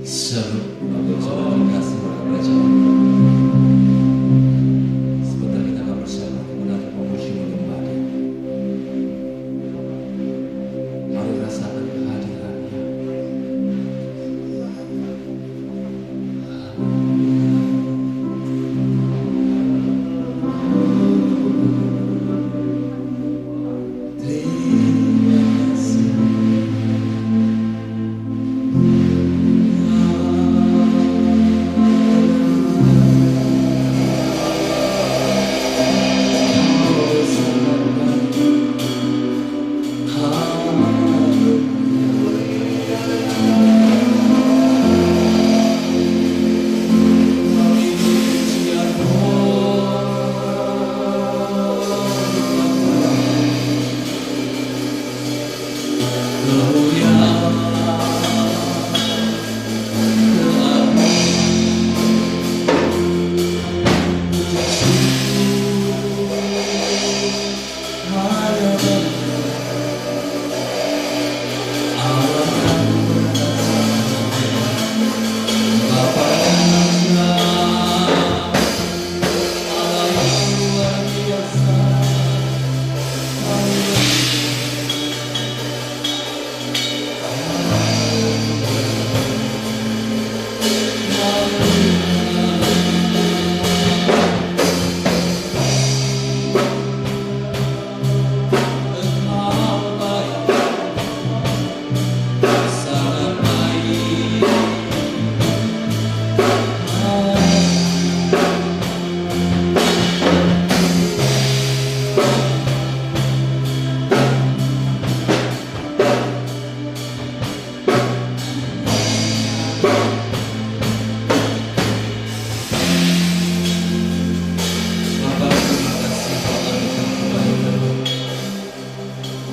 Shalom, Bapak Saudara terkasih berkerajaan. Sebentar kita akan bersama menatap memuji menyembah Dia. Mari rasakan kehadiran-Nya.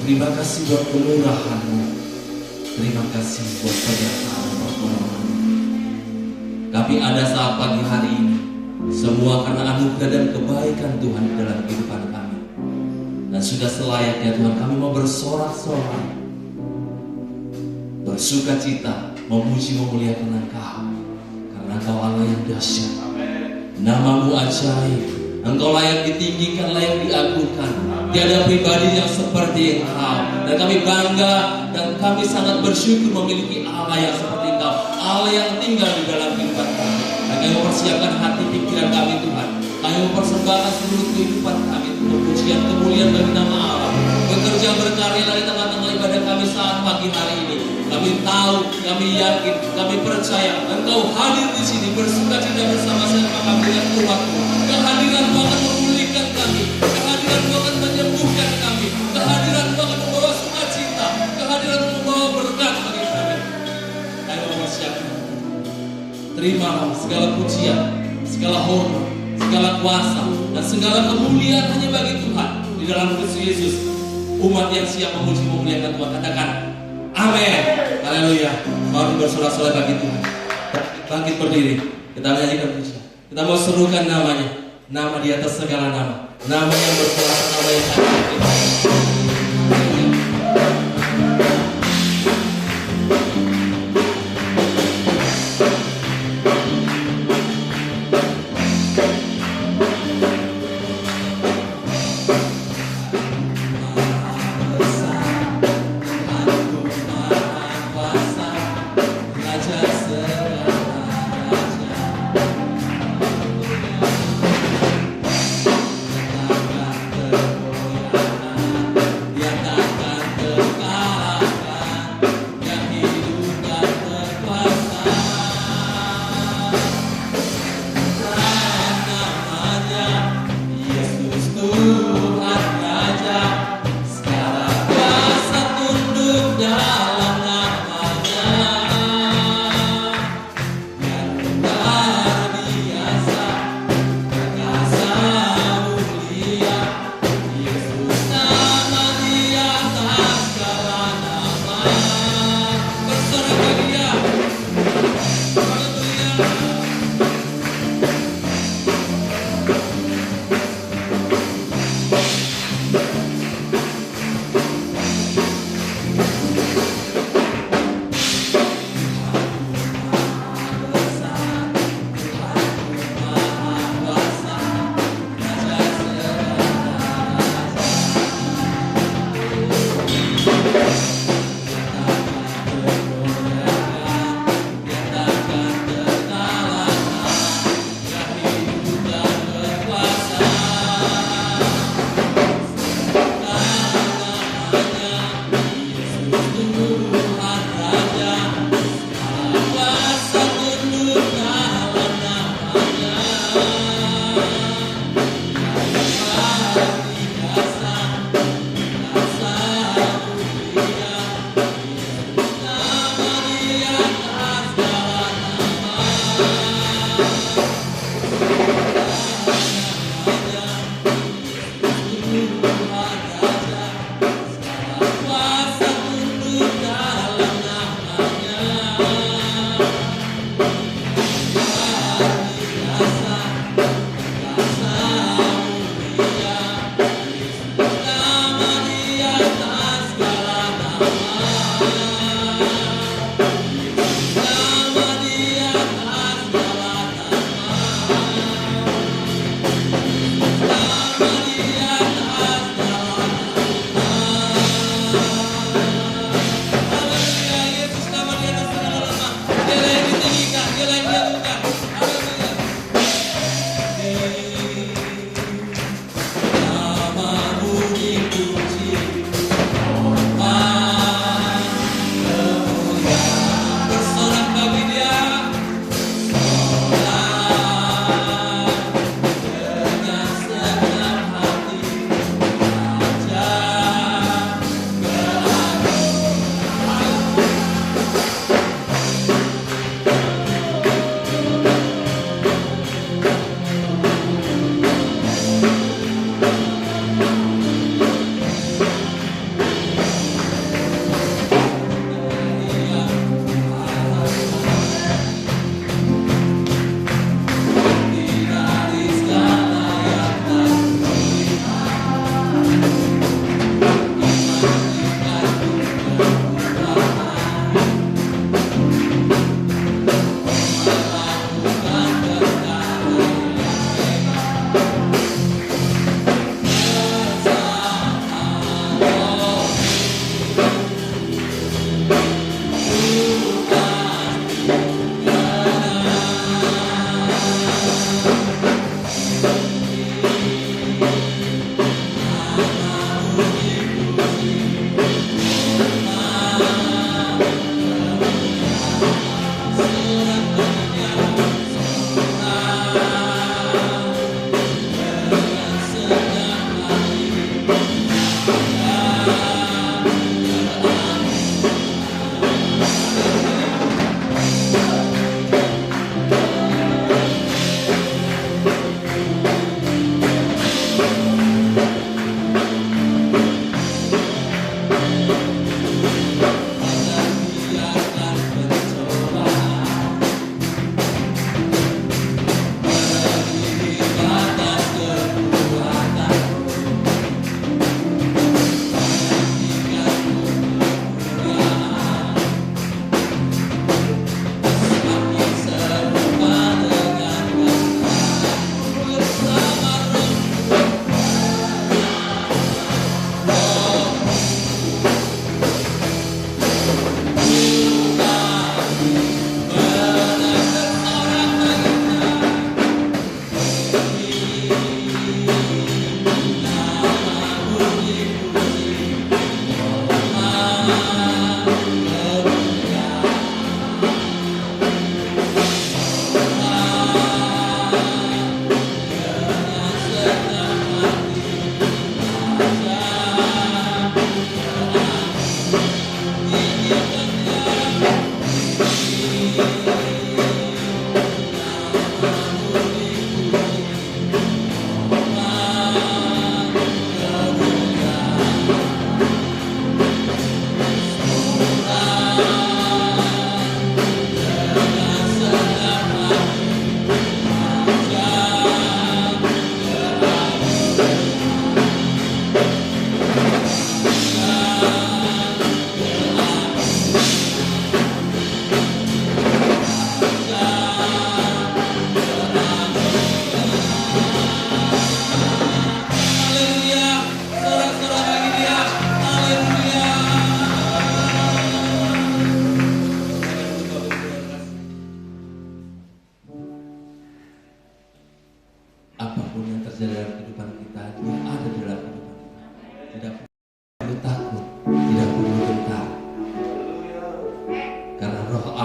Terima kasih buat kemurahan-Mu. Terima kasih buat penyertaan pertolongan. Tapi ada saat pagi hari ini, semua karena anugerah dan kebaikan Tuhan dalam kehidupan kami. Dan sudah selayaknya Tuhan kami mau bersorak-sorai, bersuka cita, memuji memuliakan Engkau. Karena Engkau Allah yang dahsyat, Nama-Mu ajaib, Engkau layak ditinggikan, layak diagungkan. Tiada pribadi yang seperti Engkau. Dan kami bangga dan kami sangat bersyukur memiliki Allah yang seperti Engkau, Allah yang tinggal di dalam kehidupan kami. Dan kami mempersiapkan hati pikiran kami Tuhan. Kami mempersembahkan seluruh kehidupan kami untuk pujian kemuliaan bagi nama Allah. Bekerja berkarya dari tengah-tengah ibadah kami saat pagi hari ini. Kami tahu, kami yakin, kami percaya Engkau hadir di sini bersuka cita bersama-sama kami dengan umatmu. Kehadiran-Mu akan memulihkan kami. Kehadiran-Mu akan menyembuhkan kami. Kehadiran-Mu akan membawa sukacita. Kehadiran-Mu membawa berkat bagi kami. Kami mempersiapkan. Terimalah segala pujian, segala hormat, segala kuasa, dan segala kemuliaan hanya bagi Tuhan. Di dalam Kristus Yesus, umat yang siap memuji memuliakan Tuhan, katakan amin. Haleluya. Mari bersorak-sorai bagi Tuhan. Bangkit berdiri. Kita menyanyikan pujian. Kita mau serukan namanya. Nama di atas segala nama. Nama yang berkuasa, nama yang hadir.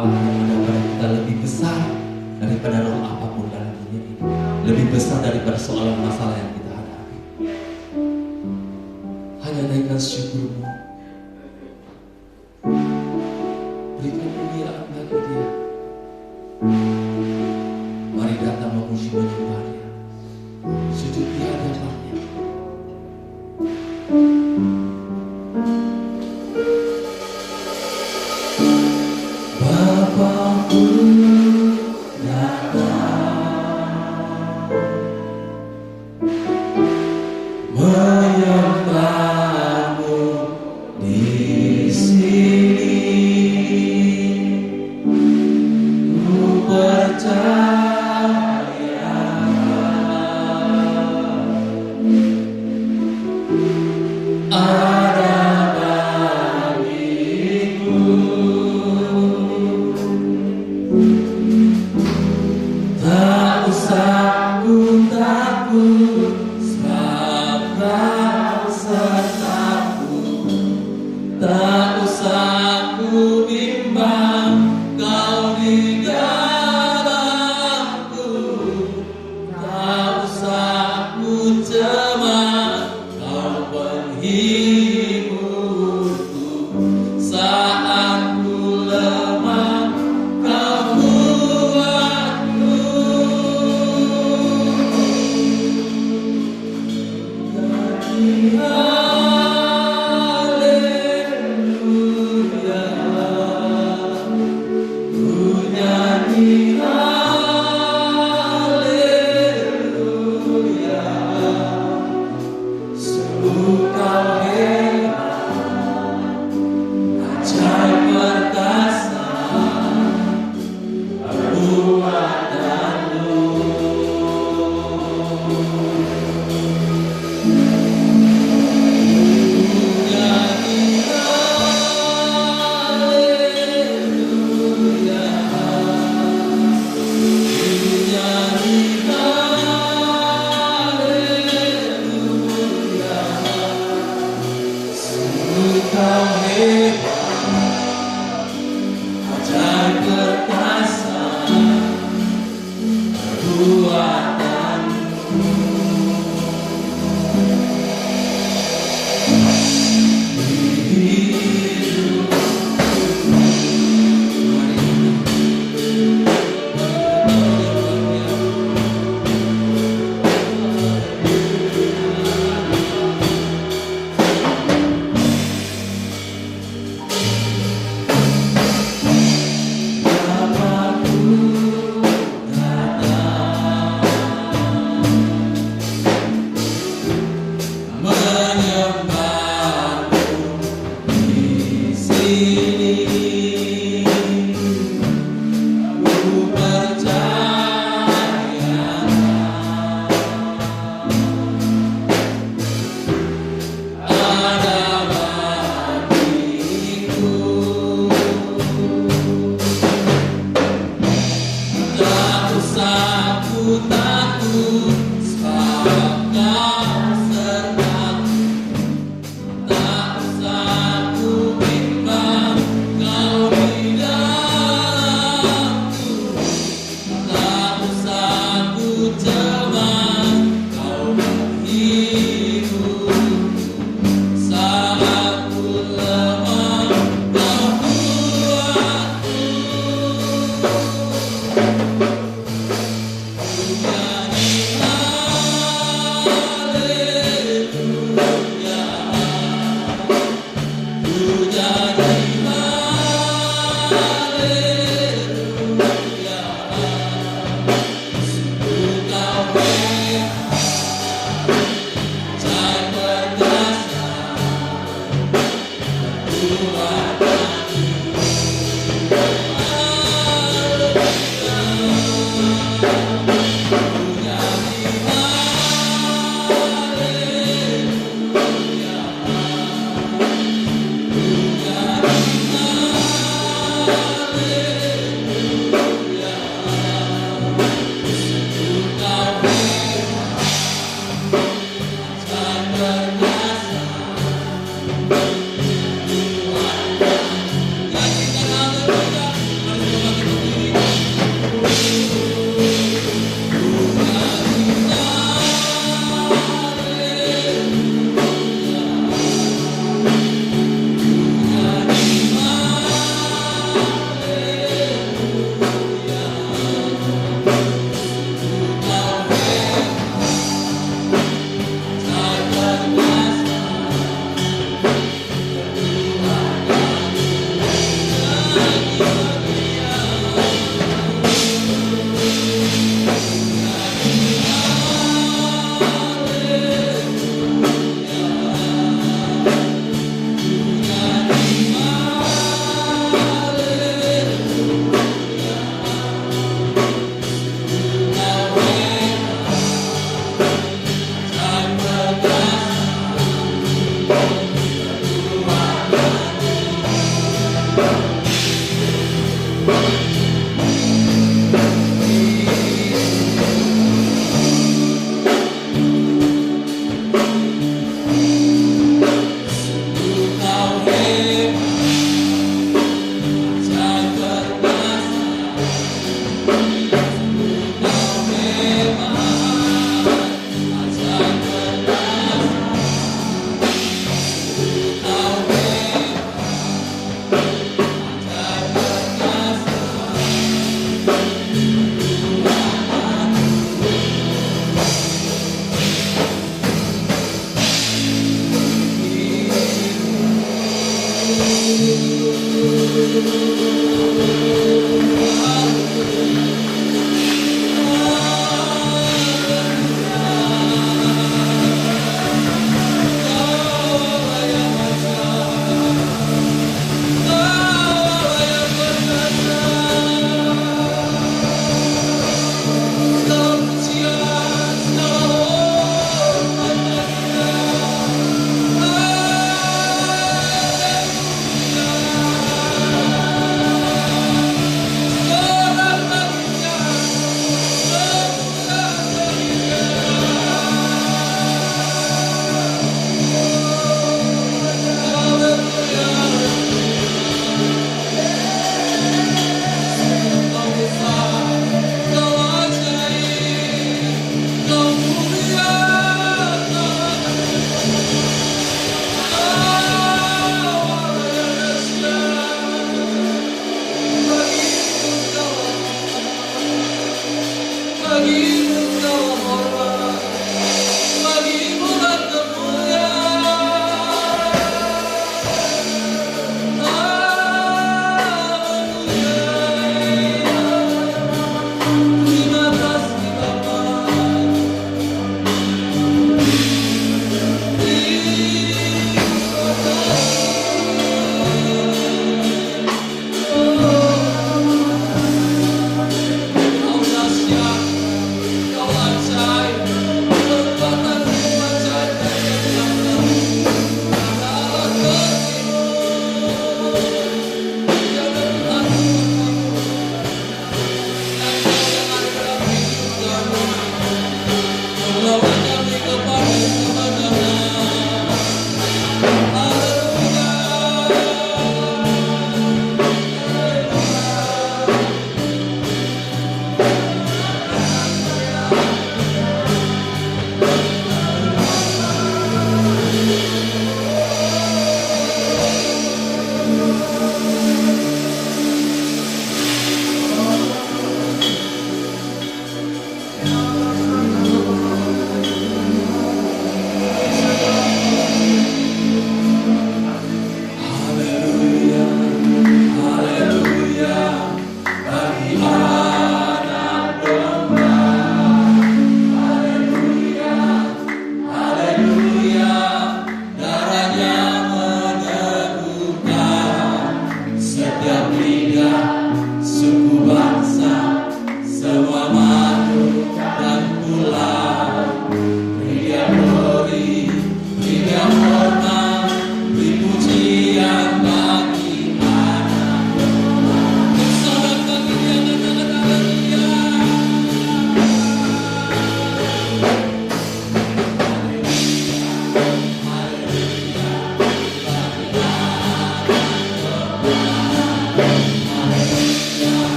Allah yang ada pada kita lebih besar daripada roh apapun dalam dunia ini, lebih besar daripada soal masalah yang kita hadapi. Hanya naikkan syukurmu, berikan kemuliaan bagi Dia. Mari datang memuji menyembah Dia, sujud di hadapan-Nya. Bapakku datang menyembahmu di sini, ku percaya ada bagiku. Tak usah ku takut, sebab Kau sertaku. Tak usah ku bimbang, Kau di dalamku. Tak usah ku cemas, Kau penghiburku. Saat ku lemah, Kau kuatku. Nyanyi haleluya, ku nyanyi haleluya. Sungguh Kau hebat, ajaib perkasa, perbuatanmu. Nyanyi haleluya, nyanyi haleluya. Sungguh Kau hebat, ajaib perkasa, perbuatanmu.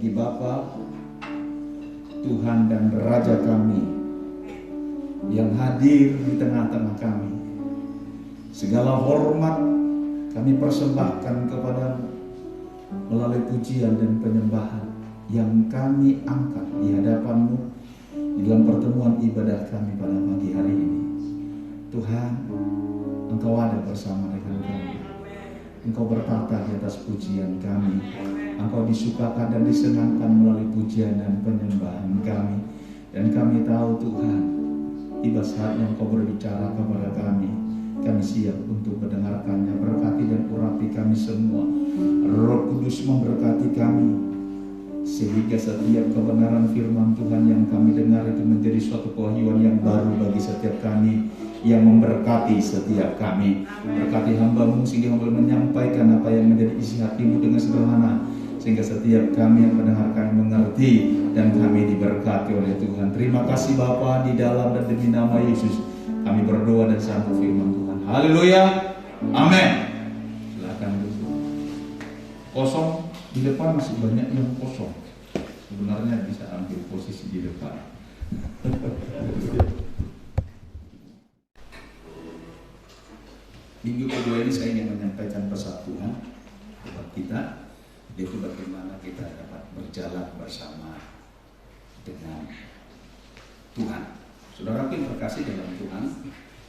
bagi Bapa, Tuhan dan Raja kami yang hadir di tengah-tengah kami. Segala hormat kami persembahkan kepadamu melalui pujian dan penyembahan yang kami angkat di hadapan-Mu di dalam pertemuan ibadah kami pada pagi hari ini. Tuhan, Engkau ada bersama dengan kami. Engkau bertata di atas pujian kami. Engkau disukakan dan disenangkan melalui pujian dan penyembahan kami. Dan kami tahu Tuhan, tiba saatnya Engkau berbicara kepada kami. Kami siap untuk mendengarkannya. Berkati dan urapi kami semua. Roh Kudus memberkati kami, sehingga setiap kebenaran firman Tuhan yang kami dengar itu menjadi suatu kewahyuan yang baru bagi setiap kami, yang memberkati setiap kami. Berkati hamba-Mu sehingga hamba menyampaikan apa yang menjadi isi hati-Mu dengan sederhana, sehingga setiap kami yang mendengarkan mengerti dan kami diberkati oleh Tuhan. Terima kasih Bapa, di dalam dan demi nama Yesus kami berdoa dan sambut firman Tuhan. Haleluya, amin. Silakan duduk. Kosong di depan, masih banyak yang kosong. Sebenarnya bisa ambil posisi di depan. Minggu kedua ini saya ingin menyampaikan pesan Tuhan buat kita, yaitu bagaimana kita dapat berjalan bersama dengan Tuhan. Saudara yang terkasih dalam Tuhan,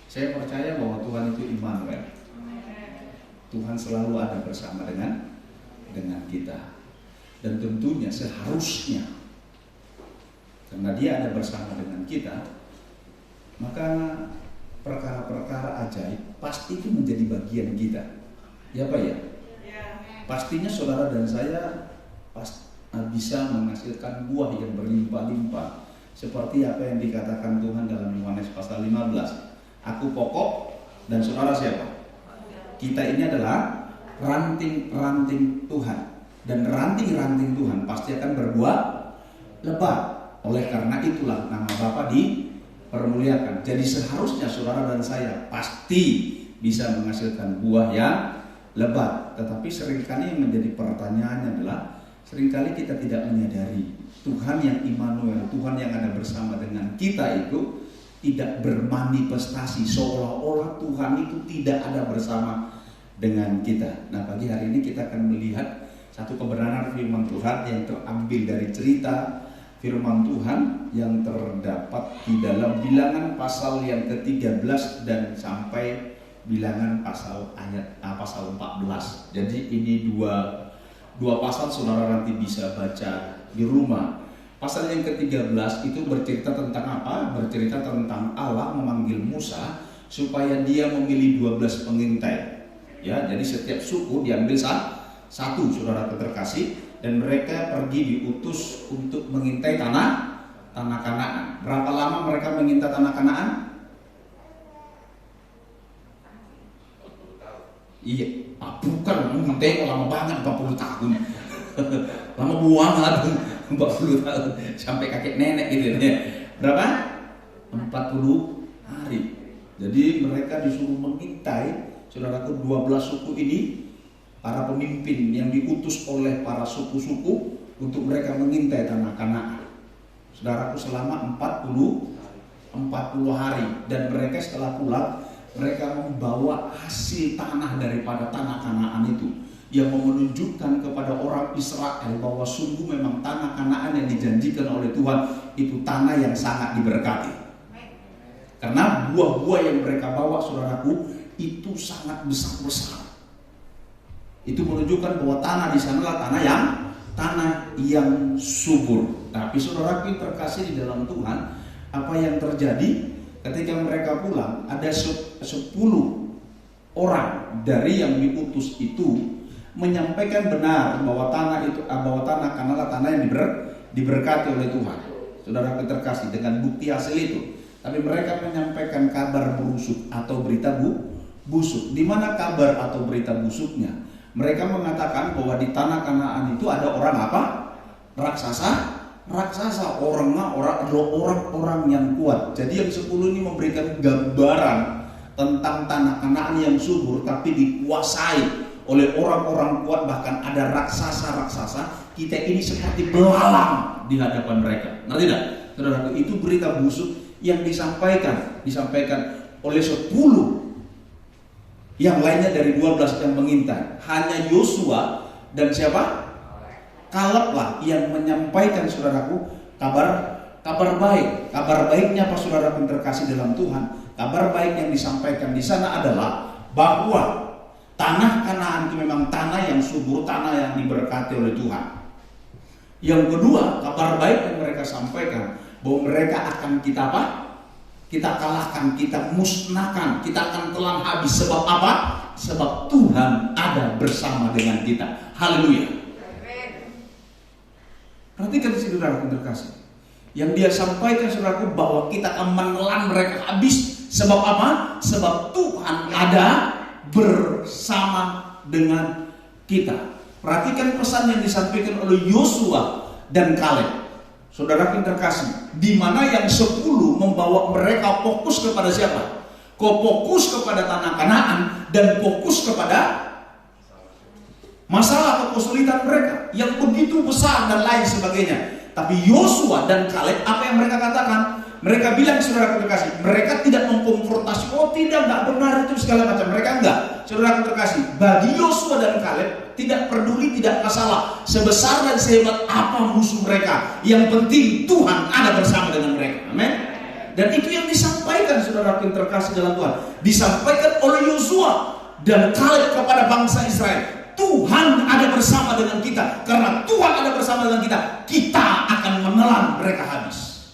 saya percaya bahwa Tuhan itu Immanuel. Tuhan selalu ada bersama dengan kita. Dan tentunya seharusnya, karena Dia ada bersama dengan kita, maka perkara-perkara ajaib pasti itu menjadi bagian kita. Ya Pak ya? Pastinya saudara dan saya bisa menghasilkan buah yang berlimpah-limpah, seperti apa yang dikatakan Tuhan dalam Yohanes pasal 15. Aku pokok dan saudara siapa? Kita ini adalah ranting-ranting Tuhan. Dan ranting-ranting Tuhan pasti akan berbuah lebat. Oleh karena itulah nama Bapa dipermuliakan. Jadi seharusnya saudara dan saya pasti bisa menghasilkan buah yang lebat. Tetapi seringkali yang menjadi pertanyaannya adalah, seringkali kita tidak menyadari Tuhan yang Immanuel, Tuhan yang ada bersama dengan kita itu tidak bermanifestasi, seolah-olah Tuhan itu tidak ada bersama dengan kita. Nah, pagi hari ini kita akan melihat satu kebenaran firman Tuhan yang terambil dari cerita firman Tuhan yang terdapat di dalam Bilangan pasal yang ke-13 dan sampai Bilangan pasal 14. Jadi ini dua pasal saudara nanti bisa baca di rumah. Pasal yang ke-13 itu bercerita tentang apa? Bercerita tentang Allah memanggil Musa supaya dia memilih 12 pengintai. Ya, jadi setiap suku diambil satu, saudara terkasih, dan mereka pergi diutus untuk mengintai tanah Kanaan. Berapa lama mereka mengintai tanah Kanaan? Iya, bukan mengintai lama banget, 40 tahun. Lama banget 40 tahun sampai kakek nenek gitu ya. Berapa? 40 hari. Jadi mereka disuruh mengintai, saudaraku, 12 suku ini, para pemimpin yang diutus oleh para suku-suku untuk mereka mengintai tanah Kanaan. Saudaraku, selama 40 hari, dan mereka setelah pulang mereka membawa hasil tanah daripada tanah Kanaan itu, yang menunjukkan kepada orang Israel bahwa sungguh memang tanah Kanaan yang dijanjikan oleh Tuhan itu tanah yang sangat diberkati. Karena buah-buah yang mereka bawa, saudaraku, itu sangat besar-besar. Itu menunjukkan bahwa tanah di sanalah tanah yang subur. Tapi saudara yang terkasih di dalam Tuhan, apa yang terjadi ketika mereka pulang? Ada 10 orang dari yang diutus itu menyampaikan benar bahwa tanah Kanaan adalah tanah yang diberkati oleh Tuhan. Saudara yang terkasih, dengan bukti hasil itu. Tapi mereka menyampaikan kabar busuk atau berita busuk. Di mana kabar atau berita busuknya? Mereka mengatakan bahwa di tanah Kanaan itu ada orang apa? Raksasa. Orang-orang yang kuat. Jadi yang 10 ini memberikan gambaran tentang tanah Kanaan yang subur, tapi dikuasai oleh orang-orang kuat. Bahkan ada raksasa-raksasa kita ini seperti belalang di hadapan mereka. Ngerti tidak? Saudaraku, itu berita busuk yang disampaikan oleh 10. Yang lainnya dari 12 yang mengintai. Hanya Yosua dan siapa? Kaleb lah yang menyampaikan, saudaraku, kabar baik. Kabar baiknya apa, saudaraku terkasih dalam Tuhan? Kabar baik yang disampaikan di sana adalah bahwa tanah Kanaan itu memang tanah yang subur, tanah yang diberkati oleh Tuhan. Yang kedua, kabar baik yang mereka sampaikan bahwa mereka akan kita apa? Kita kalahkan, kita musnahkan, kita akan telan habis. Sebab apa? Sebab Tuhan ada bersama dengan kita. Haleluya. Perhatikan saudaraku terkasih. Yang dia sampaikan, saudaraku, bahwa kita akan menelan mereka habis. Sebab apa? Sebab Tuhan ada bersama dengan kita. Perhatikan pesan yang disampaikan oleh Yosua dan Kaleb. Saudara yang terkasih, di mana yang 10 membawa mereka fokus kepada siapa? Fokus kepada tanah Kanaan dan fokus kepada masalah atau kesulitan mereka yang begitu besar dan lain sebagainya. Tapi Yosua dan Kaleb, apa yang mereka katakan? Mereka bilang, saudara terkasih, mereka tidak mengkonfrontasi. Oh tidak, enggak benar itu segala macam. Mereka enggak. Saudara terkasih, bagi Yosua dan Kaleb tidak peduli, tidak masalah sebesar dan sehebat apa musuh mereka. Yang penting Tuhan ada bersama dengan mereka. Amin. Dan itu yang disampaikan, saudara yang terkasih dalam Tuhan. Disampaikan oleh Yosua dan Kaleb kepada bangsa Israel. Tuhan ada bersama dengan kita. Karena Tuhan ada bersama dengan kita, kita akan menelan mereka habis.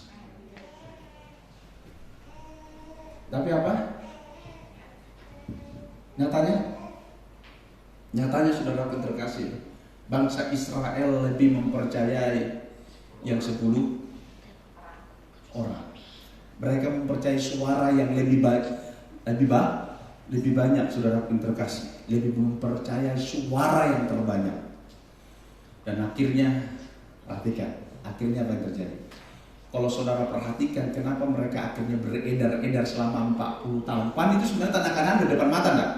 Tapi apa? Nyatanya saudara yang terkasih, bangsa Israel lebih mempercayai yang 10 orang. Mereka mempercayai suara yang lebih banyak, saudara yang terkasih. Lebih mempercayai suara yang terbanyak. Dan akhirnya, perhatikan, akhirnya apa yang terjadi? Kalau saudara perhatikan, kenapa mereka akhirnya beredar selama 40 tahun. Pan itu sebenarnya tanah Kanaan di depan mata enggak?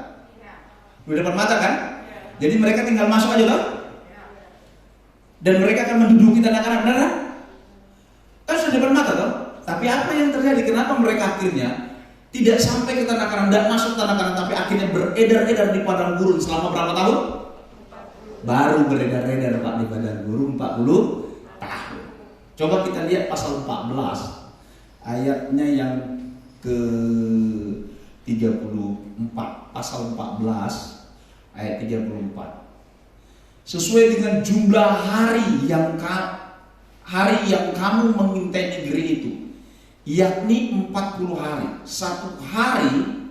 Di depan mata kan? Jadi mereka tinggal masuk aja kan? Dan mereka akan menduduki tanah Kanaan, benar kan? Kan sudah di depan mata kan? Tapi apa yang terjadi? Kenapa mereka akhirnya tidak sampai ke tanah Kanaan, tidak masuk tanah Kanaan, tapi akhirnya beredar-edar di padang gurun selama berapa tahun? Baru beredar-edar Pak di padang gurun 40 tahun. Coba kita lihat pasal 14 ayatnya yang ke 34. Pasal 14 ayat 34. Sesuai dengan jumlah hari yang kamu mengintai negeri itu, yakni 40 hari. Satu hari,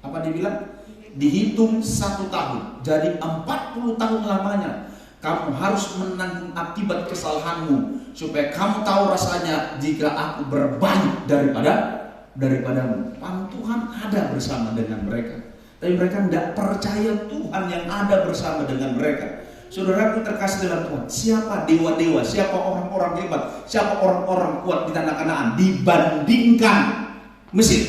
apa dibilang? Dihitung 1 tahun. Jadi 40 tahun lamanya kamu harus menanggung akibat kesalahanmu, supaya kamu tahu rasanya jika aku berbanyak daripadamu. Tuhan ada bersama dengan mereka. Tapi mereka tidak percaya Tuhan yang ada bersama dengan mereka. Saudaraku terkasih dalam Tuhan, siapa dewa-dewa, siapa orang-orang hebat, siapa orang-orang kuat di tanah Kanaan dibandingkan Mesir?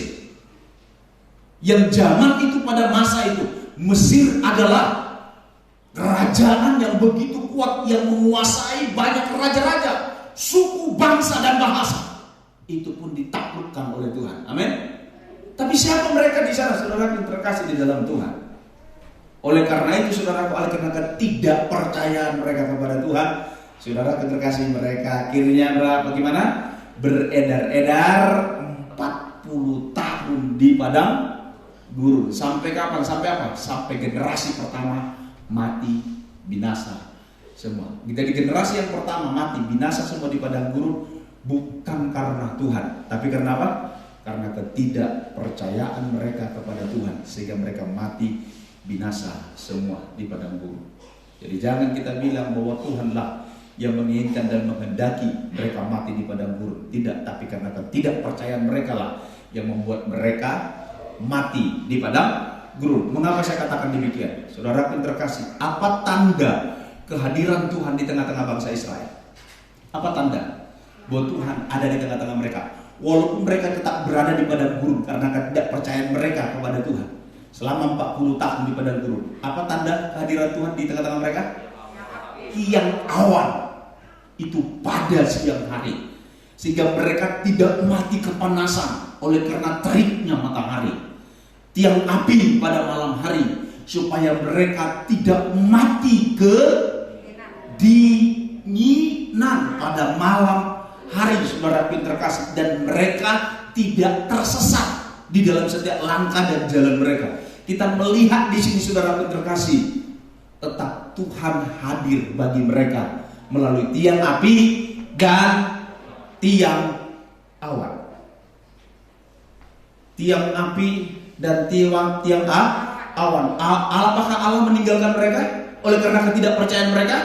Yang zaman itu, pada masa itu, Mesir adalah kerajaan yang begitu kuat, yang menguasai banyak raja-raja, suku, bangsa, dan bahasa. Itu pun ditaklukkan oleh Tuhan. Amin. Tapi siapa mereka di sana, saudara yang terkasih di dalam Tuhan? Oleh karena itu, saudara, oleh karena tidak percaya mereka kepada Tuhan, saudara yang terkasih, mereka akhirnya bagaimana? Beredar-edar 40 tahun di padang gurun. Sampai kapan? Sampai apa? Sampai generasi pertama mati, binasa semua. Jadi generasi yang pertama mati, binasa semua di padang gurun, bukan karena Tuhan, tapi karena apa? Karena ketidakpercayaan mereka kepada Tuhan, sehingga mereka mati, binasa semua di padang gurun. Jadi jangan kita bilang bahwa Tuhanlah yang menginginkan dan menghendaki mereka mati di padang gurun. Tidak, tapi karena ketidakpercayaan mereka lah yang membuat mereka mati di padang gurun. Mengapa saya katakan demikian? Saudara yang terkasih, apa tanda kehadiran Tuhan di tengah-tengah bangsa Israel? Apa tanda bahwa Tuhan ada di tengah-tengah mereka? Walaupun mereka tetap berada di padang gurun karena ketidakpercayaan mereka kepada Tuhan selama 40 tahun di padang gurun. Apa tanda kehadiran Tuhan di tengah-tengah mereka? Tiang awan. itu pada siang hari, sehingga mereka tidak mati kepanasan oleh karena teriknya matahari. Tiang api pada malam hari, supaya mereka tidak mati kedinginan pada malam hari, saudara terkasih, dan mereka tidak tersesat di dalam setiap langkah dan jalan mereka. Kita melihat di sini, saudara terkasih, tetap Tuhan hadir bagi mereka melalui tiang api dan tiang awan. Tiang api dan tiang awan. Apakah Allah meninggalkan mereka oleh karena ketidakpercayaan mereka?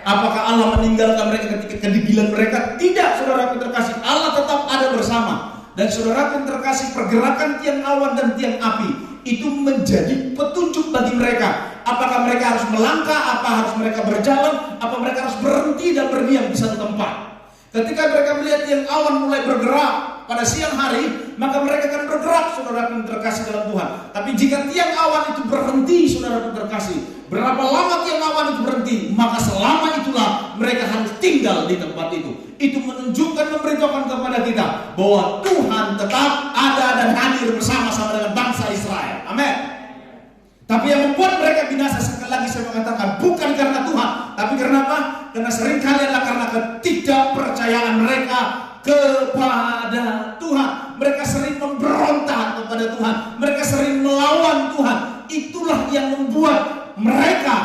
Apakah Allah meninggalkan mereka ketika kedegilan mereka? Tidak, saudara terkasih. Allah tetap ada bersama. Dan saudara terkasih, pergerakan tiang awan dan tiang api itu menjadi petunjuk bagi mereka. Apakah mereka harus melangkah, apa harus mereka berjalan, apa mereka harus berhenti dan berdiam di satu tempat. Ketika mereka melihat tiang awan mulai bergerak pada siang hari, maka mereka akan bergerak, saudara terkasih dalam Tuhan. Tapi jika tiang awan itu berhenti, saudara terkasih, berapa lama tiang awan itu berhenti, maka selama itulah mereka harus tinggal di tempat itu. Itu menunjukkan, memberitahukan kepada kita bahwa Tuhan tetap ada dan hadir bersama-sama dengan bangsa Israel. Amin. Tapi yang membuat mereka binasa, sekali lagi saya mengatakan, bukan karena Tuhan, tapi karena apa? Karena seringkali adalah karena ketidakpercayaan mereka kepada Tuhan. Mereka sering memberontak kepada Tuhan, mereka sering melawan Tuhan. Itulah yang membuat mereka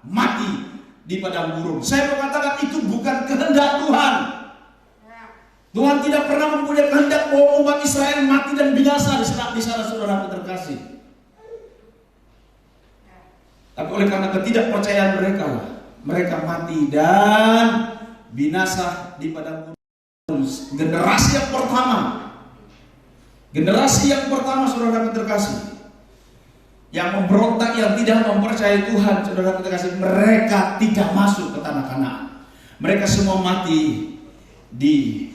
mati di padang gurun. Saya mengatakan itu bukan kehendak Tuhan. Tuhan tidak pernah mempunyai kehendak bahwa umat Israel mati dan binasa di sana, saudara terkasih. Tapi oleh karena ketidakpercayaan mereka, mereka mati dan binasa di padang gurun. Generasi yang pertama, saudara terkasih, yang memberontak, yang tidak mempercayai Tuhan, saudara terkasih, mereka tidak masuk ke tanah Kanaan. Mereka semua mati di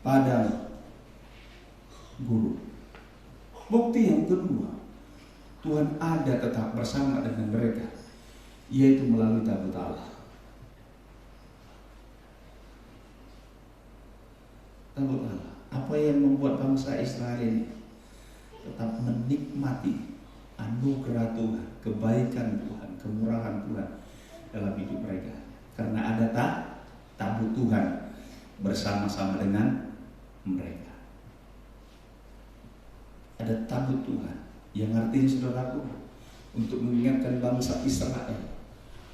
padang gurun. Bukti yang kedua, Tuhan ada tetap bersama dengan mereka, yaitu melalui tabut Allah. Tabut Allah. Apa yang membuat bangsa Israel ini tetap menikmati anugerah Tuhan, kebaikan Tuhan, kemurahan Tuhan dalam hidup mereka? Karena ada tabut Tuhan bersama-sama dengan mereka. Ada tabut Tuhan, yang artinya, saudaraku, untuk mengingatkan bangsa Israel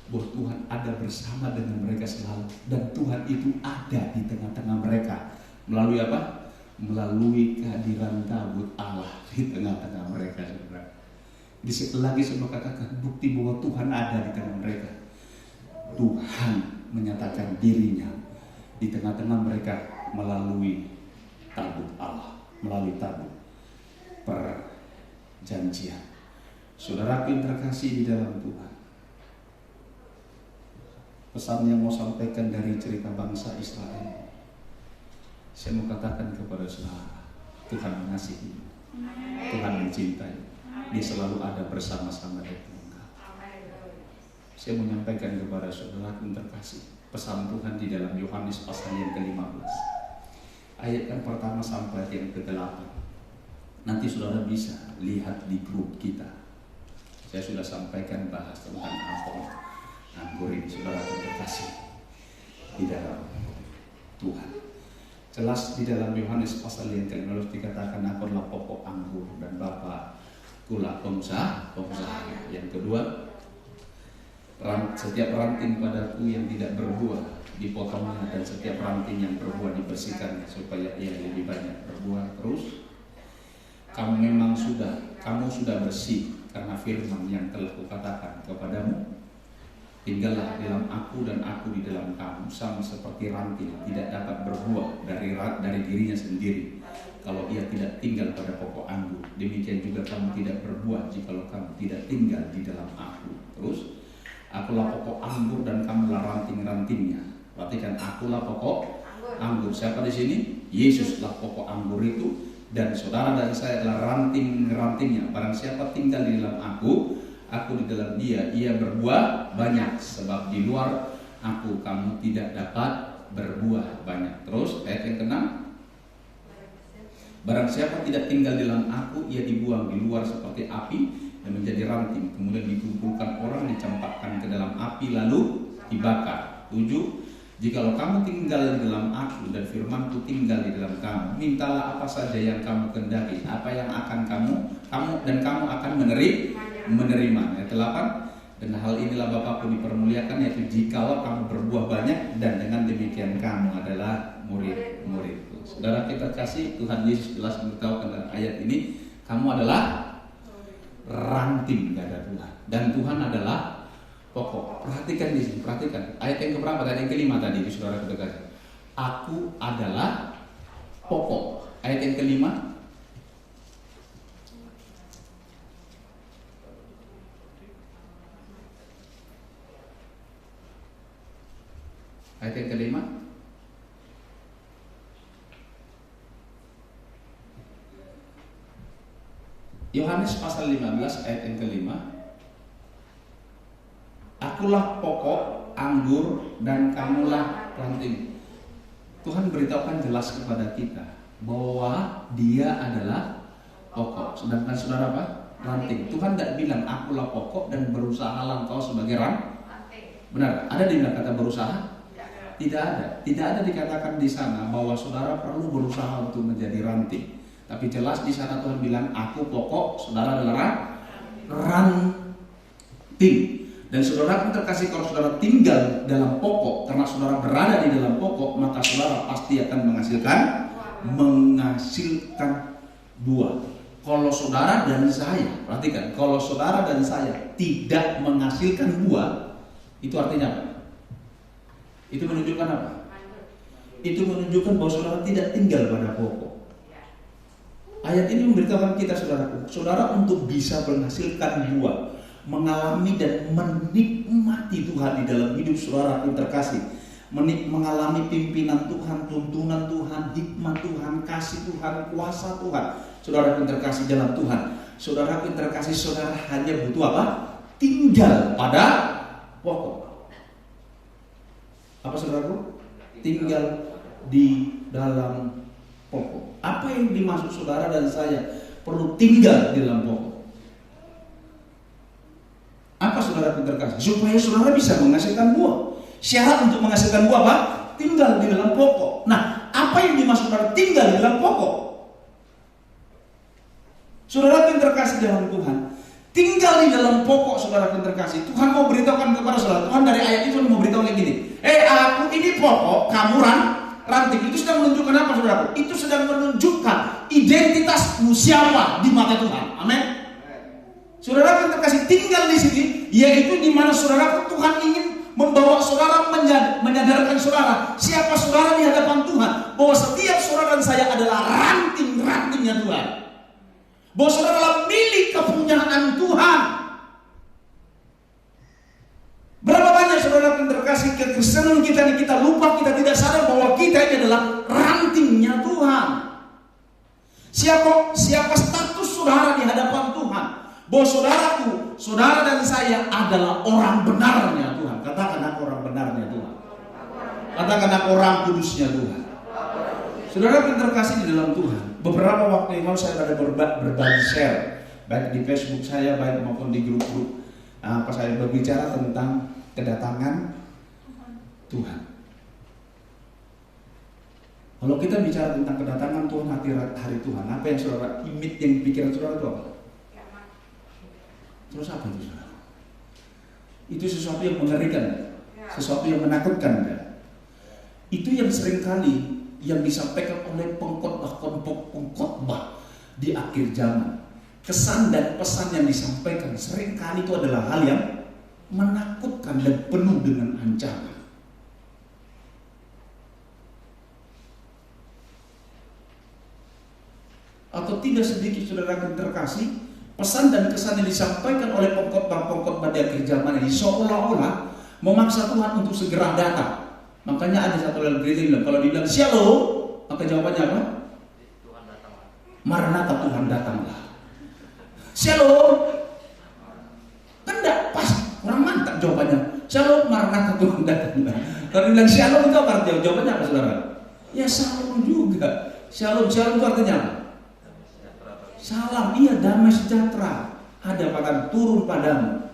bahwa Tuhan ada bersama dengan mereka selalu, dan Tuhan itu ada di tengah-tengah mereka. Melalui apa? Melalui kehadiran tabut Allah di tengah-tengah mereka, saudara. Jadi sekali lagi saya katakan, bukti bahwa Tuhan ada di tengah mereka. Tuhan menyatakan dirinya di tengah-tengah mereka melalui tabut Allah, melalui tabut perjanjian. Saudara yang terkasih di dalam Tuhan, pesan yang mau sampaikan dari cerita bangsa Israel, saya mau katakan kepada saudara, Tuhan mengasihi, Tuhan mencintai, Dia selalu ada bersama-sama dengan engkau. Saya mau menyampaikan kepada saudara yang terkasih, pesan Tuhan di dalam Yohanes pasal yang ke-15, ayat yang pertama sampai yang ke-8. Nanti saudara bisa lihat di grup kita. Saya sudah sampaikan bahas tentang anggur ini, saudara yang terkasih di dalam Tuhan. Jelas di dalam Yohanes pasal yang ke-15 dikatakan, aku adalah pokok anggur dan Bapa kulah pengusaha. Yang kedua, setiap ranting padaku yang tidak berbuah dipotongnya, dan setiap ranting yang berbuah dibersihkannya supaya ia lebih banyak berbuah terus. Kamu sudah bersih karena firman yang telah kukatakan kepadamu. Tinggallah dalam aku dan aku di dalam kamu, sama seperti ranting tidak dapat berbuah dari dirinya sendiri kalau ia tidak tinggal pada pokok anggur. Demikian juga kamu tidak berbuah jikalau kamu tidak tinggal di dalam aku. Terus, akulah pokok anggur dan kamulah ranting-rantingnya. Perhatikan, akulah pokok anggur. Siapa di sini? Yesuslah pokok anggur itu, dan saudara dan saya adalah ranting-rantingnya. Barang siapa tinggal di dalam aku di dalam dia, ia berbuah banyak, sebab di luar aku kamu tidak dapat berbuah banyak. Terus ayat yang ke-6, barang siapa tidak tinggal di dalam aku, ia dibuang di luar seperti api dan menjadi ranting, kemudian dikumpulkan orang, dicampakkan ke dalam api lalu dibakar. 7, jikalau kamu tinggal di dalam aku dan firmanku tinggal di dalam kamu, mintalah apa saja yang kamu kehendaki, apa yang akan kamu akan menerima. Ayat 8, dan hal inilah Bapakku dipermuliakan, yaitu jikalau kamu berbuah banyak, dan dengan demikian kamu adalah murid-muridku. Saudara kita kasih, Tuhan Yesus jelas memberitahukan dalam ayat ini, kamu adalah ranting dada Tuhan, dan Tuhan adalah pokok. Perhatikan di sini, perhatikan ayat yang keberapa? Ayat yang ke-5 tadi, saudara kita kasih. Aku adalah pokok. Ayat yang ke-5. Ayat yang ke-5. Yohanes pasal 15 ayat yang ke-5. Akulah pokok anggur dan kamulah ranting. Tuhan beritahukan jelas kepada kita bahwa Dia adalah pokok, sedangkan saudara apa? Ranting. Tuhan tidak bilang akulah pokok dan berusahalah engkau sebagai ranting. Benar? Ada di kata berusaha? Tidak ada. Tidak ada dikatakan di sana bahwa saudara perlu berusaha untuk menjadi ranting. Tapi jelas di sana Tuhan bilang aku pokok, saudara adalah ranting. Dan saudara pun terkasih, kalau saudara tinggal dalam pokok, karena saudara berada di dalam pokok, maka saudara pasti akan menghasilkan buah. Kalau saudara dan saya, perhatikan, kalau saudara dan saya tidak menghasilkan buah, itu artinya apa? Itu menunjukkan apa? Itu menunjukkan bahwa saudara tidak tinggal pada pokok. Ayat ini memberitahukan kita, saudaraku, saudara untuk bisa menghasilkan buah, mengalami dan menikmati Tuhan di dalam hidup saudara yang terkasih, mengalami pimpinan Tuhan, tuntunan Tuhan, hikmat Tuhan, kasih Tuhan, kuasa Tuhan, saudara yang terkasih dalam Tuhan. Saudara yang terkasih, saudara hanya butuh apa? Tinggal pada pokok. Apa saudaraku? Tinggal di dalam pokok. Apa yang dimaksud saudara dan saya perlu tinggal di dalam pokok? Apa saudara yang terkasih? Supaya saudara bisa menghasilkan buah. Syarat untuk menghasilkan buah apa? Tinggal di dalam pokok. Nah, apa yang dimaksud saudara tinggal di dalam pokok? Saudara yang terkasih dalam Tuhan, tinggal di dalam pokok saudara yang terkasih. Tuhan mau beritahukan kepada saudara. Tuhan dari ayat itu mau beritahu kayak gini. Aku ini pokok, kamu ranting. Itu sedang menunjukkan apa saudara? Itu sedang menunjukkan identitasmu siapa di mata Tuhan. Amin. Saudara yang terkasih, tinggal di sini, yaitu di mana saudara, Tuhan ingin membawa saudara, menyadarkan saudara siapa saudara di hadapan Tuhan, bahwa setiap saudara dan saya adalah ranting-rantingnya Tuhan, bahwa saudara adalah milik kepunyaan Tuhan. Berapa banyak saudara yang terkasih kekristenan kita ini, kita lupa, kita tidak sadar bahwa kita ini adalah rantingnya Tuhan. Siapa status saudara di hadapan Tuhan? Bahwa saudaraku, saudara dan saya adalah orang benarnya Tuhan. Katakan aku orang benarnya Tuhan. Katakan aku orang kudusnya Tuhan. Saudara yang terkasih di dalam Tuhan, beberapa waktu yang lalu saya ada berbagi share, baik di Facebook saya, baik maupun di grup-grup. Pas saya berbicara tentang kedatangan Tuhan. Kalau kita bicara tentang kedatangan Tuhan, hari Tuhan, apa yang saudara imit yang pikiran saudara itu apa? Terus apa itu saudara? Itu sesuatu yang mengerikan, sesuatu yang menakutkan. Itu yang seringkali yang disampaikan oleh pengkhotbah di akhir zaman. Kesan dan pesan yang disampaikan seringkali itu adalah hal yang menakutkan dan penuh dengan ancaman. Atau tidak sedikit saudara yang terkasih, pesan dan kesan yang disampaikan oleh pengkhotbah di akhir zaman ini seolah-olah memaksa Tuhan untuk segera datang. Makanya ada satu dalam gereja bilang, kalau dibilang shalom, maka jawabannya apa? Tuhan datanglah. Maranatha, Tuhan datanglah. Shalom. Kan enggak pas, kurang mantap jawabannya. Shalom, Maranatha, Tuhan datang. Kalau bilang shalom itu apa artinya? Jawabannya apa saudara? Ya shalom juga. Shalom itu artinya apa? Salam, iya, damai sejahtera ada akan turun padamu.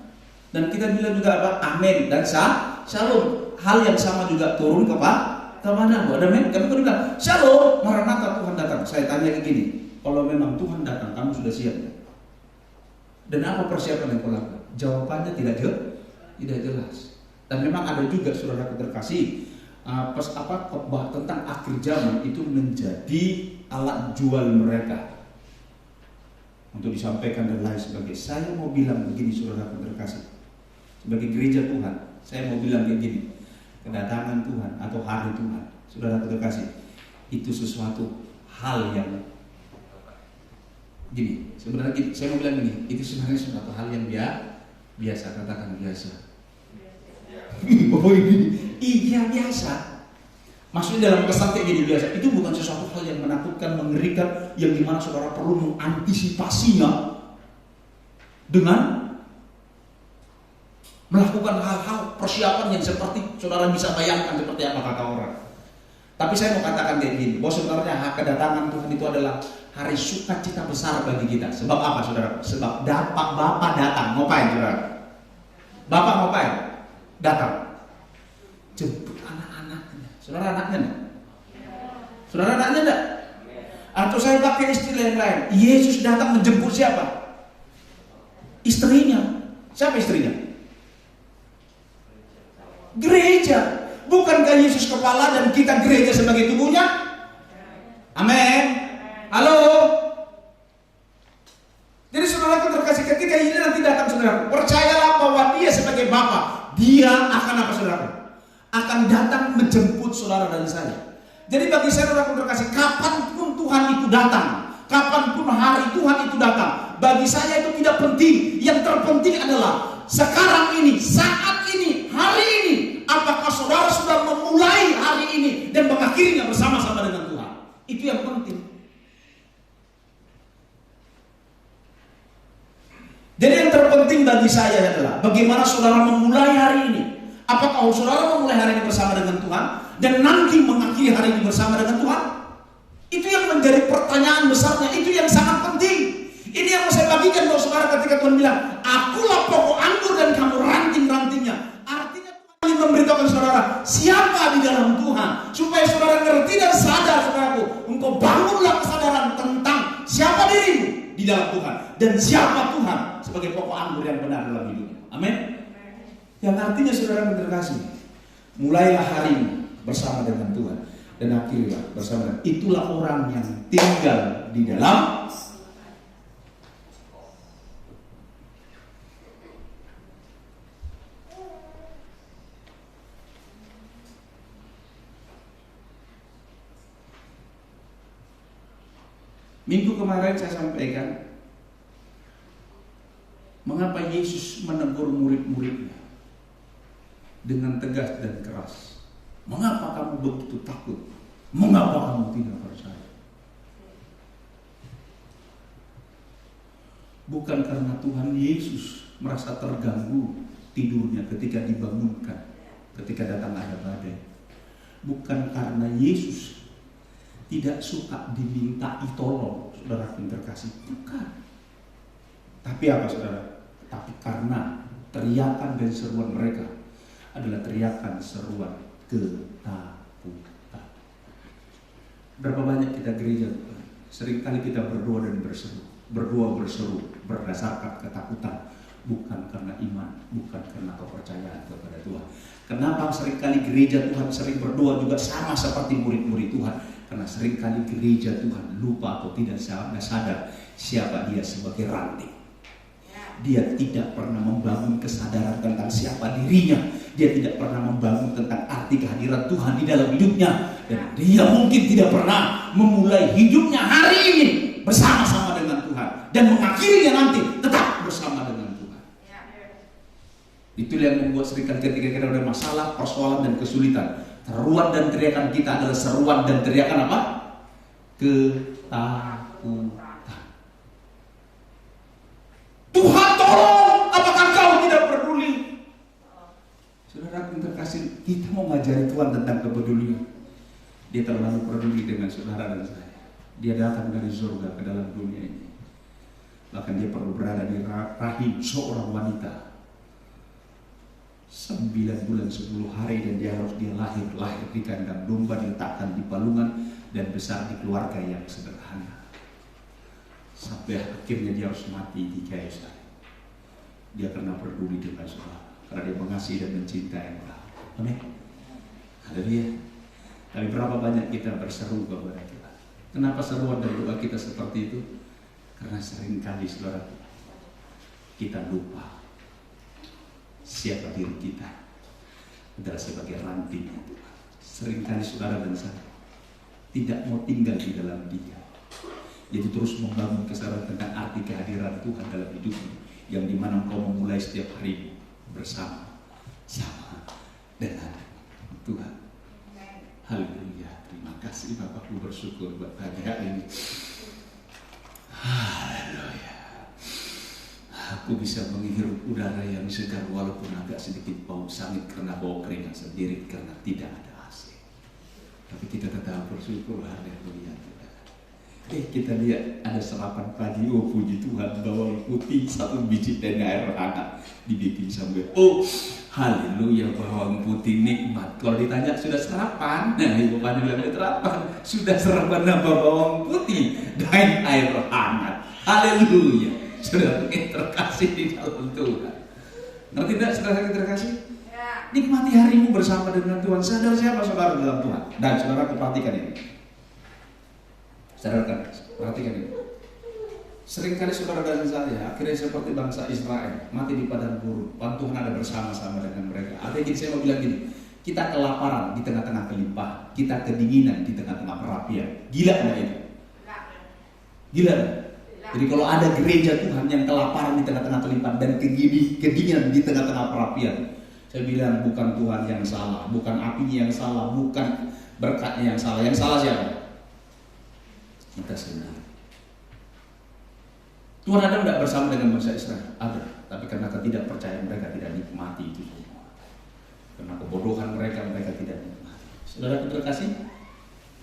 Dan kita bilang juga apa? Amin dan shalom. Hal yang sama juga turun kepadamu. Amin. Kami bilang shalom, Maranatha, Tuhan datang. Saya tanya ke gini, kalau memang Tuhan datang, kamu sudah siap? Dan apa persiapan yang kau lakukan? Jawabannya tidak jelas. Dan memang ada juga saudara terkasih, khotbah tentang akhir zaman itu menjadi alat jual mereka untuk disampaikan dan lain sebagainya. Saya mau bilang begini saudara terkasih, sebagai gereja Tuhan, saya mau bilang kayak gini, kedatangan Tuhan atau hari Tuhan, saudara terkasih, itu sesuatu hal yang gini. Sebenarnya saya mau bilang gini, itu sebenarnya suatu hal yang biasa, katakan biasa. Oh ini, iya biasa. Maksudnya dalam kesan kayak gini biasa, itu bukan sesuatu hal yang menakutkan, mengerikan, yang dimana saudara perlu mengantisipasinya dengan melakukan hal-hal persiapan yang seperti saudara bisa bayangkan seperti apa kata orang. Tapi saya mau katakan kayak gini, bahwa sebenarnya kedatangan Tuhan itu adalah hari sukacita besar bagi kita. Sebab apa saudara? Sebab Bapak datang. Ngapain saudara? Bapak ngapain? Datang. Jemput anak-anaknya. Saudara anaknya enggak? Saudara anaknya enggak? Atau saya pakai istilah yang lain, Yesus datang menjemput siapa? Istrinya. Siapa istrinya? Gereja. Bukankah Yesus kepala dan kita gereja sebagai tubuhnya? Amin. Halo. Jadi saudara terkasih, ketika ini nanti datang saudara, percayalah bahwa dia sebagai Bapa, dia akan apa saudara? Akan datang menjemput saudara dan saya. Jadi bagi saya saudara terkasih, kapanpun Tuhan itu datang, kapanpun hari Tuhan itu datang, bagi saya itu tidak penting. Yang terpenting adalah sekarang ini, saat ini, hari ini, apakah saudara sudah memulai hari ini dan mengakhirinya bersama-sama dengan Tuhan? Itu yang penting. Jadi yang terpenting bagi saya adalah bagaimana saudara memulai hari ini. Apakah saudara memulai hari ini bersama dengan Tuhan dan nanti mengakhiri hari ini bersama dengan Tuhan? Itu yang menjadi pertanyaan besarnya. Itu yang sangat penting. Ini yang mau saya bagikan buat saudara ketika Tuhan bilang, akulah pokok anggur dan kamu ranting-rantingnya. Artinya Tuhan ingin memberitahukan saudara siapa di dalam Tuhan, supaya saudara ngerti dan sadar saudaraku. Engkau bangunlah kesadaran tentang siapa dirimu di dalam Tuhan dan siapa Tuhan sebagai pokok anggur yang benar dalam hidupmu. Amin. Yang artinya saudara terkasih, mulailah hari ini bersama dengan Tuhan dan akhirilah bersama dengan. Itulah orang yang tinggal di dalam minggu kemarin saya sampaikan mengapa Yesus menegur murid-muridnya dengan tegas dan keras. Mengapa kamu begitu takut? Mengapa kamu tidak percaya? Bukan karena Tuhan Yesus merasa terganggu tidurnya ketika dibangunkan, ketika datang ada badai. Bukan karena Yesus tidak suka dimintai tolong, saudara yang terkasih. Bukan. Tapi apa saudara? Tapi karena teriakan dan seruan mereka adalah teriakan seruan ketakutan. Berapa banyak kita gereja, seringkali kita berdoa dan berseru berdasarkan ketakutan, bukan karena iman, bukan karena kepercayaan kepada Tuhan. Kenapa seringkali gereja Tuhan sering berdoa juga sama seperti murid-murid Tuhan? Karena seringkali gereja Tuhan lupa atau tidak sadar siapa dia sebagai ranting. Dia tidak pernah membangun kesadaran tentang siapa dirinya. Dia tidak pernah membangun tentang arti kehadiran Tuhan di dalam hidupnya. Dan dia mungkin tidak pernah memulai hidupnya hari ini bersama-sama dengan Tuhan. Dan mengakhirinya nanti tetap bersama dengan Tuhan. Itulah yang membuat seringkali ketika kita ada masalah, persoalan dan kesulitan, seruan dan teriakan kita adalah seruan dan teriakan apa? Ketakutan. Tuhan tolong, apakah kau tidak peduli? Kita mau ngajari Tuhan tentang kepedulian. Dia terlalu peduli dengan saudara dan saya. Dia datang dari surga ke dalam dunia ini. Bahkan dia perlu berada di rahim seorang wanita 9 bulan 10 hari, dan dia lahir di kandang domba, diletakkan di palungan dan besar di keluarga yang sederhana. Sampai akhirnya dia harus mati di kayu salib. Dia karena peduli dengan saudara, karena dia mengasihi dan mencintai engkau. Amin. Haleluya. Tapi berapa banyak kita berseru kepada Tuhan? Kenapa seruan dan doa kita seperti itu? Karena seringkali saudara, kita lupa siapa diri kita adalah sebagai rantingnya Tuhan. Seringkali saudara dan saya tidak mau tinggal di dalam Dia. Jadi terus membangun kesadaran tentang arti kehadiran Tuhan dalam hidupmu, yang dimana engkau memulai setiap hari bersama-sama dengan Tuhan. Haleluya. Terima kasih Bapakku, bersyukur buat pagi hari ini. Haleluya. Aku bisa menghirup udara yang segar walaupun agak sedikit bau sangit karena bau keringat sendiri, karena tidak ada AC. Tapi kita tetap bersyukur. Haleluya. Kita lihat ada sarapan pagi. Oh puji Tuhan, bawang putih 1 biji dan air hangat dibikin sambil. Oh haleluya, bawang putih nikmat. Kalau ditanya sudah sarapan, nah ibu Pani bilang sarapan. Sudah sarapan nambah bawang putih dan air hangat. Haleluya. Sudah terkasih di dalam Tuhan. Ngerti tidak saudara terkasih? Ya. Nikmati harimu bersama dengan Tuhan. Sadar siapa saudara dalam Tuhan. Dan saudara perhatikan ini. Saudara perhatikan ini. Seringkali saudara dan saya akhirnya seperti bangsa Israel, mati di padang gurun. Tuhan ada bersama-sama dengan mereka. Artinya saya mau bilang gini, kita kelaparan di tengah-tengah kelimpahan, kita kedinginan di tengah-tengah perapian. Gila nggak itu? Gila. Jadi kalau ada gereja Tuhan yang kelaparan di tengah-tengah kelimpahan dan kedinginan di tengah-tengah perapian, saya bilang bukan Tuhan yang salah, bukan apinya yang salah, bukan berkatnya yang salah. Yang salah siapa? Kita sendiri. Tuhan ada tidak bersama dengan bangsa Israel? Ada. Tapi karena ketidakpercayaan mereka tidak nikmati itu semua. Karena kebodohan mereka tidak nikmati. Saudara terkasih,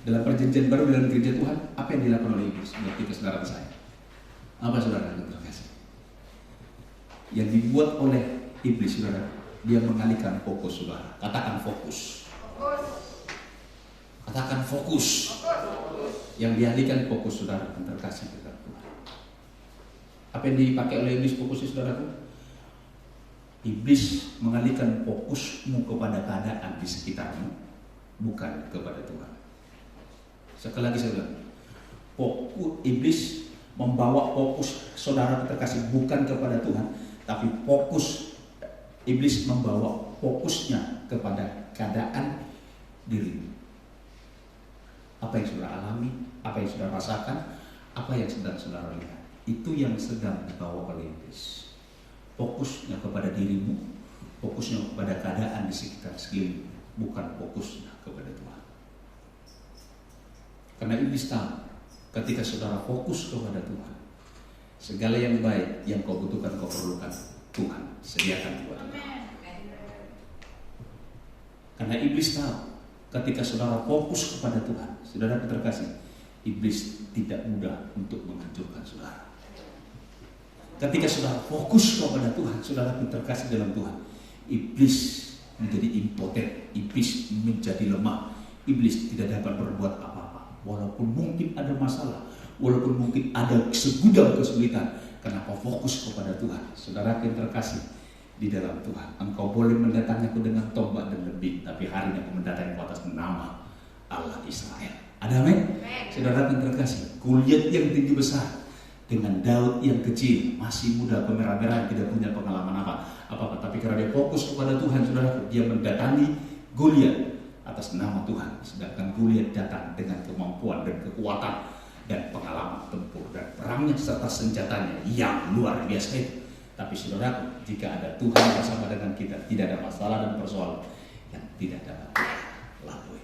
dalam perjanjian baru dalam gereja Tuhan, apa yang dilakukan oleh iblis? Buat kita saudara saya. Apa saudara terkasih? Yang dibuat oleh iblis saudara, dia mengalihkan fokus saudara. Katakan fokus. Katakan fokus. Yang dialihkan fokus saudara terkasih kepada Tuhan. Apa yang dipakai oleh iblis fokusnya saudara? Iblis mengalihkan fokusmu kepada keadaan di sekitarmu, bukan kepada Tuhan. Sekali lagi saya bilang, iblis membawa fokus saudara terkasih bukan kepada Tuhan, tapi fokus iblis membawa fokusnya kepada keadaan dirimu. Apa yang saudara alami, apa yang saudara rasakan, apa yang sedang saudara lihat, itu yang sedang dibawa oleh iblis. Fokusnya kepada dirimu, fokusnya kepada keadaan di sekitar sekeliling, bukan fokusnya kepada Tuhan. Karena iblis tahu, ketika saudara fokus kepada Tuhan, segala yang baik yang kau butuhkan, kau perlukan, Tuhan sediakan buat engkau. Karena iblis tahu, ketika saudara fokus kepada Tuhan, saudara terkasih, iblis tidak mudah untuk menghancurkan saudara. Ketika saudara fokus kepada Tuhan, saudara terkasih dalam Tuhan, iblis menjadi impoten, iblis menjadi lemah, iblis tidak dapat berbuat apa-apa. Walaupun mungkin ada masalah, walaupun mungkin ada segudang kesulitan, kenapa fokus kepada Tuhan? Saudara yang terkasih di dalam Tuhan, engkau boleh mendatangi aku dengan tombak dan lebih, tapi hari ini aku mendatangi atas nama Allah Israel. Ada amin? Saudara yang terkasih, Goliat yang tinggi besar dengan Daud yang kecil, masih muda, pemerah-merah, tidak punya pengalaman apa-apa, tapi karena dia fokus kepada Tuhan, saudara, dia mendatangi Goliat atas nama Tuhan. Sedangkan Goliat datang dengan kemampuan dan kekuatan dan pengalaman tempur dan perangnya serta senjatanya yang luar biasa itu. Tapi saudara, jika ada Tuhan bersama dengan kita, tidak ada masalah dan persoalan yang tidak dapat lalui.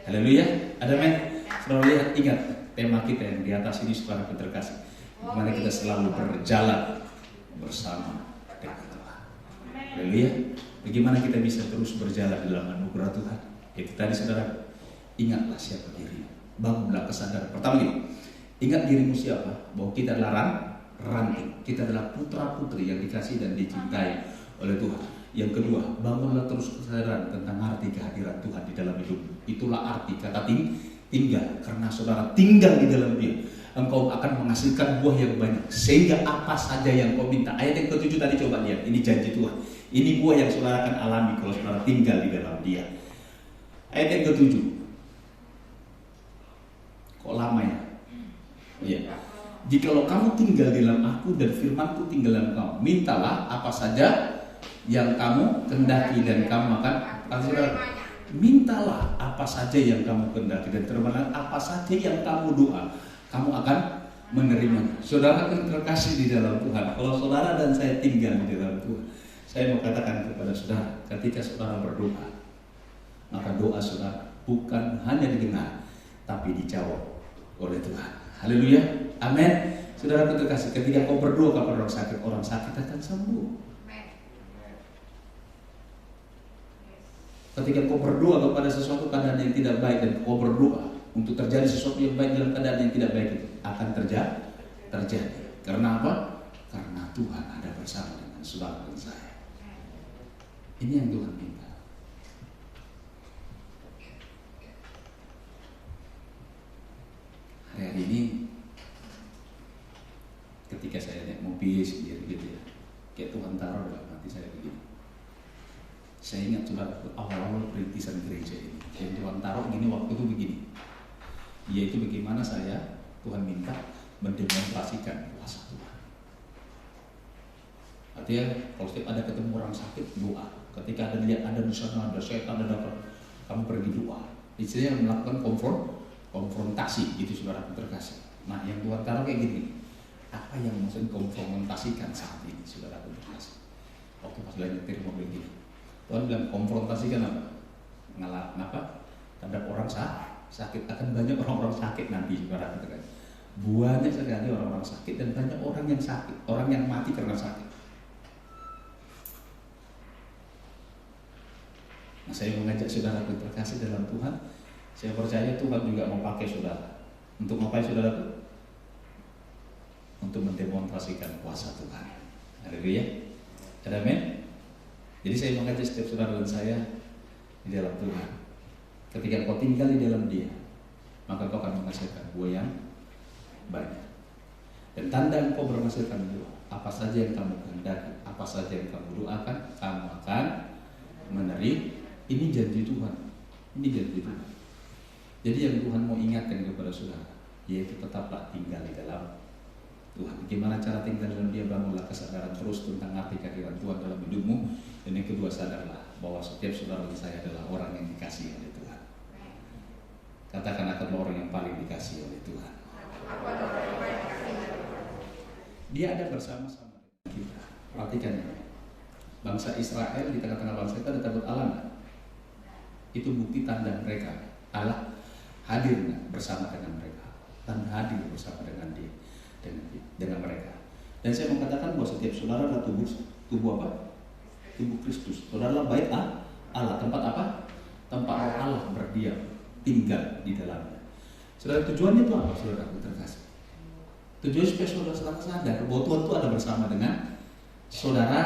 Haleluya, ada amin. Saudara lihat, ingat tema kita yang di atas ini, saudara terkasih, dimana kita selalu berjalan bersama dengan Tuhan. Haleluya. Bagaimana kita bisa terus berjalan dalam anugerah Tuhan? Itu tadi saudara, ingatlah siapa dirimu. Bangunlah kesadaran. Pertama ini, ingat dirimu siapa? Bahwa kita adalah ranting. Kita adalah putra-putri yang dikasih dan dicintai oleh Tuhan. Yang kedua, bangunlah terus kesadaran tentang arti kehadiran Tuhan di dalam hidup. Itulah arti kata tinggal. Karena saudara tinggal di dalam Dia, engkau akan menghasilkan buah yang banyak. Sehingga apa saja yang kau minta. Ayat yang ke-7 tadi coba lihat. Ini janji Tuhan. Ini buah yang saudara akan alami kalau saudara tinggal di dalam Dia. Ayat yang ke-7. Kok lama ya? Iya. Jikalau kamu tinggal di dalam aku dan firmanku tinggal dalam kamu, mintalah apa saja yang kamu kehendaki dan kamu akan. Saudara, mintalah apa saja yang kamu kehendaki dan terima apa saja yang kamu doa, kamu akan menerimanya. Saudara yang terkasih di dalam Tuhan, kalau saudara dan saya tinggal di dalam Tuhan, saya mau katakan kepada saudara, ketika saudara berdoa, maka doa saudara bukan hanya didengar, tapi dijawab oleh Tuhan. Haleluya, amin. Saudara terkasih, ketika kau berdoa kepada orang sakit akan sembuh. Ketika kau berdoa kepada sesuatu keadaan yang tidak baik dan kau berdoa untuk terjadi sesuatu yang baik dalam keadaan yang tidak baik, itu akan terjadi. Karena apa? Karena Tuhan ada bersama dengan saudara dan saya. Ini yang Tuhan minta. Hari ini ketika saya naik mobil sendiri gitu ya, kayak Tuhan taruh dalam hati saya begini. Saya ingat saudara awal-awal perintisan gereja ini, yang Tuhan taruh gini waktu itu begini, yaitu bagaimana Tuhan minta mendemonstrasikan kuasa Tuhan. Artinya kalau setiap ada ketemu orang sakit, doa. Ketika ada lihat ada di sana ada setan ada apa, kamu pergi doa. Istilahnya melakukan konfrontasi gitu saudara terkasih. Nah yang Tuhan taruh kayak gini, apa yang maksud konfrontasikan saat ini saudara terkasih? Waktu pas lagi nyetir mobil gini, Tuhan bilang konfrontasikan apa? Ngapa? Terhadap orang sakit, akan banyak orang-orang sakit nanti saudara terkasih. Banyak sekali orang-orang sakit dan banyak orang yang sakit, orang yang mati karena sakit. Nah saya mengajak saudara terkasih dalam Tuhan. Saya percaya Tuhan juga mau pakai saudara. Untuk apa saudara itu? Untuk mendemonstrasikan kuasa Tuhan. Haleluya. Amin. Jadi saya mengajak setiap saudara dan saya di dalam Tuhan. Ketika kau tinggal di dalam Dia, maka kau akan menghasilkan buah yang banyak. Dan tanda engkau menghasilkan buah, apa saja yang kamu kehendaki, apa saja yang kamu doakan, kamu akan menerima. Ini janji Tuhan. Ini janji Tuhan. Jadi yang Tuhan mau ingatkan kepada saudara, yaitu tetaplah tinggal di dalam Tuhan. Bagaimana cara tinggal dalam Dia? Bangunlah kesadaran terus tentang arti kehadiran Tuhan dalam hidupmu. Dan yang kedua, sadarlah bahwa setiap saudara dan saya adalah orang yang dikasihi oleh Tuhan. Katakan akan orang yang paling dikasihi oleh Tuhan. Dia ada bersama-sama dengan kita. Perhatikan ya. Bangsa Israel di tengah-tengah bangsa itu ada takut Allah. Itu bukti tanda mereka Allah hadir bersama dengan mereka, tanda hadir bersama dengan dia, dengan mereka. Dan saya mengatakan bahwa setiap saudara adalah tubuh apa? Tubuh Kristus. Saudara adalah bait Allah. Tempat apa? Tempat roh Allah berdiam, tinggal di dalamnya. Saudara, tujuannya itu apa? Saudara terkasih. Tujuannya supaya saudara sadar bahwa Tuhan itu ada bersama dengan saudara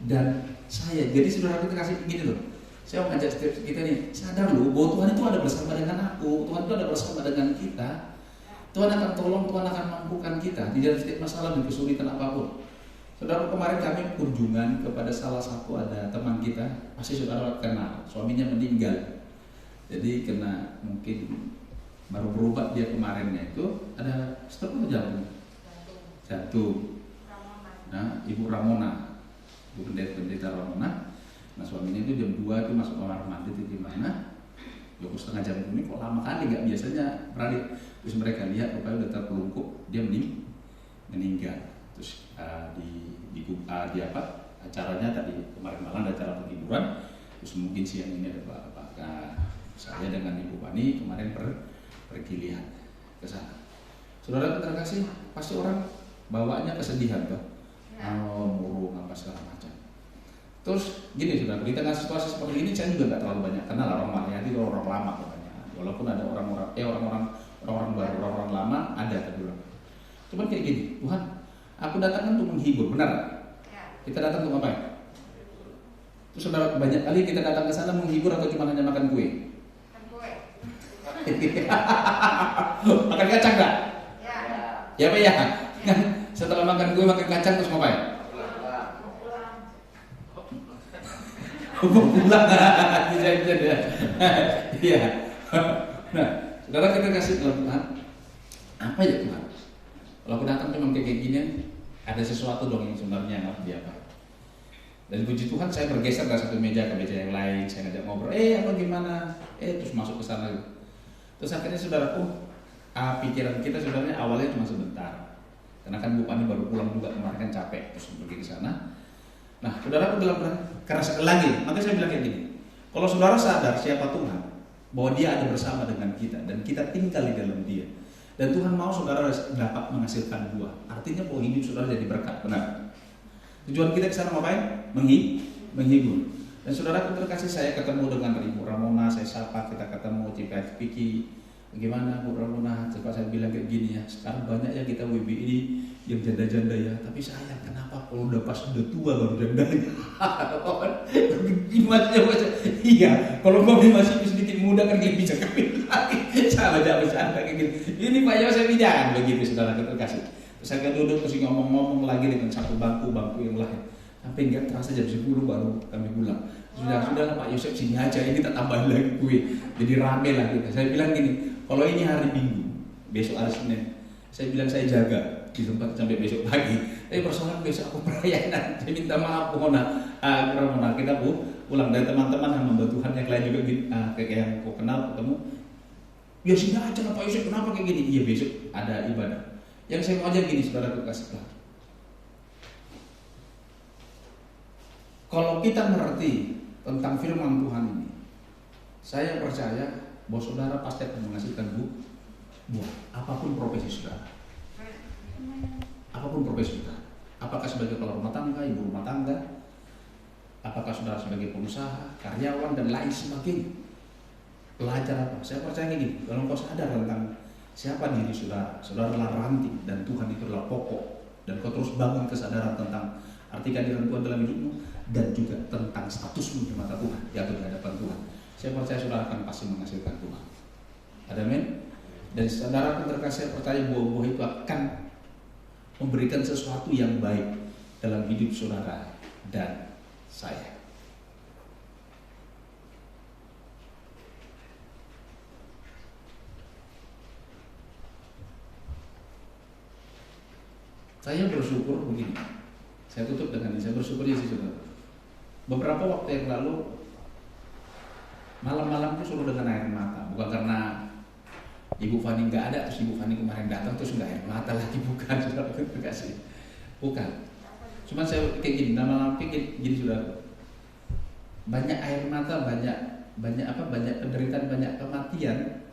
dan saya. Jadi saudara terkasih begini loh. Saya mau ngajak setiap kita nih, sadar loh bahwa Tuhan itu ada bersama dengan aku, Tuhan itu ada bersama dengan kita. Tuhan akan tolong, Tuhan akan mampukan kita di dalam setiap masalah dan kesulitan apapun. Saudara, kemarin kami kunjungan kepada salah satu ada teman kita, pasti saudara kenal, suaminya meninggal. Jadi kena mungkin baru berobat dia kemarinnya itu ada stroke atau jantung. Nah, Ibu Ramona, Ibu Pendeta Ramona. Nah suaminya itu jam 2 itu masuk kamar mandi itu gimana? 2,5 jam ini kok lama kali, nggak biasanya pernah. Terus mereka lihat rupanya udah terpelungkup, dia meninggal. Terus di apa acaranya tadi kemarin malam ada acara penghiburan. Terus mungkin siang ini ada Pak saya dengan Ibu Pani kemarin pergi lihat ke sana. Saudara terkasih, pasti orang bawaannya kesedihan tuh, murung apa segala macam. Terus gini sudah, di tengah situasi seperti ini saya juga nggak terlalu banyak kenal orang Malayadi, orang lama katanya. Walaupun ada orang-orang baru, orang-orang lama ada tapi bilang. Cuman kayak gini, Tuhan, aku datang untuk menghibur, benar? Kita datang untuk apa? Terus saudara, banyak kali kita datang ke sana menghibur atau cuma hanya makan kue? Makan kue. Makan kacang nggak? Ya. Ya Pak ya. Setelah makan kue, makan kacang terus mau ngapain? Pulang. Bisa ya. Iya. Nah, saudara kita kasih Tuhan. Apa ya Tuhan? Kalau aku datang memang kayak gini, ada sesuatu dong yang sebenarnya nggak apa. Dan puji Tuhan saya bergeser dari satu meja ke meja yang lain, saya ngajak ngobrol, apa gimana? Terus masuk ke sana. Terus akhirnya saudaraku, pikiran kita sebenarnya awalnya cuma sebentar. Karena kan Bu Pani baru pulang juga kemarin kan capek terus pergi ke sana. Nah, saudaraku dalam karena lagi, makanya saya bilang kayak gini. Kalau saudara sadar siapa Tuhan, bahwa Dia ada bersama dengan kita dan kita tinggal di dalam Dia. Dan Tuhan mau saudara dapat menghasilkan buah. Artinya bahwa hidup saudara jadi berkat, benar. Tujuan kita ke sana ngapain? Menghibur. Dan saudara terkasih, saya ketemu dengan Ibu Ramona, saya sapa, kita ketemu Cipiki. Bagaimana Bu Ramona? Coba saya bilang kayak gini ya. Sekarang banyak ya kita WB ini yang janda-janda ya. Tapi sayang, kenapa kalau udah pas udah tua baru janda? Gimana? Iya, kalau kau masih sedikit muda kan dia bisa kawin lagi. Sama aja bercanda kayak gitu. Ini Pak Yosef jangan begitu saudara terkasih. Terus saya duduk terus ngomong-ngomong lagi dengan satu bangku yang lain. Sampai enggak terasa jam 10 baru kami pulang. Sudah Pak Yosef sini aja, ini kita tambahin lagi kue. Jadi rame lah kita. Saya bilang gini, kalau ini hari Minggu, besok hari Senin, saya bilang saya jaga di tempat sampai besok pagi. Tapi persoalan besok aku perayaan. Saya minta maaf Ramona, kita pulang dari teman-teman yang membantu Tuhan yang lain juga kayak yang kau kenal ketemu. Ya sini aja Pak Yosef, kenapa kayak gini? Iya besok ada ibadah. Yang saya mau ajar gini, saudara kasih tahu. Kalau kita mengerti tentang firman Tuhan ini, saya percaya bahwa saudara pasti akan menghasilkan buah. Apapun profesi saudara. Apapun profesi saudara. Apakah sebagai kepala rumah tangga, ibu rumah tangga, apakah saudara sebagai pengusaha, karyawan dan lain sebagainya. Belajar apa? Saya percaya gini, kalau kau sadar tentang siapa diri saudara, saudara adalah ranting dan Tuhan itu adalah pokok. Dan kau terus bangun kesadaran tentang arti kehadiran Tuhan dalam hidupmu dan juga tentang statusmu di mata Tuhan, yaitu di hadapan Tuhan. Saya percaya saudara akan pasti menghasilkan Tuhan. Amin. Dan saudara pun terkasih percaya buah-buah itu akan memberikan sesuatu yang baik dalam hidup saudara dan saya. Saya bersyukur begini. Saya tutup dengan ini. Saya bersyukur ya saudara. Beberapa waktu yang lalu malam-malam itu suruh dengan air mata. Bukan karena Ibu Fani nggak ada, terus Ibu Fani kemarin datang terus nggak air mata lagi, bukan saudara terkasih. Bukan. Cuma saya kayak gini, nama pikir gini saudara. Banyak air mata, banyak penderitaan, banyak kematian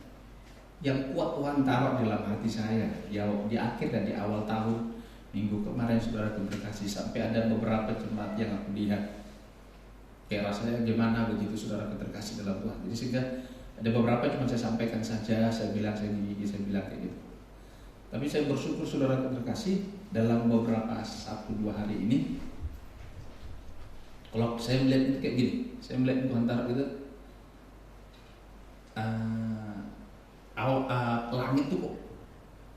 yang kuat Tuhan taruh dalam hati saya. Ya di akhir dan di awal tahun. Minggu kemarin saudara terkasih sampai ada beberapa jemaat yang aku lihat kayak rasanya gimana begitu saudara terkasih dalam Tuhan. Jadi sehingga ada beberapa cuma saya sampaikan saja, saya bilang kayak gitu. Tapi saya bersyukur saudara terkasih dalam beberapa 1-2 hari ini. Kalau saya melihat itu kayak gini, saya melihat Tuhan taruh gitu. Langit itu kok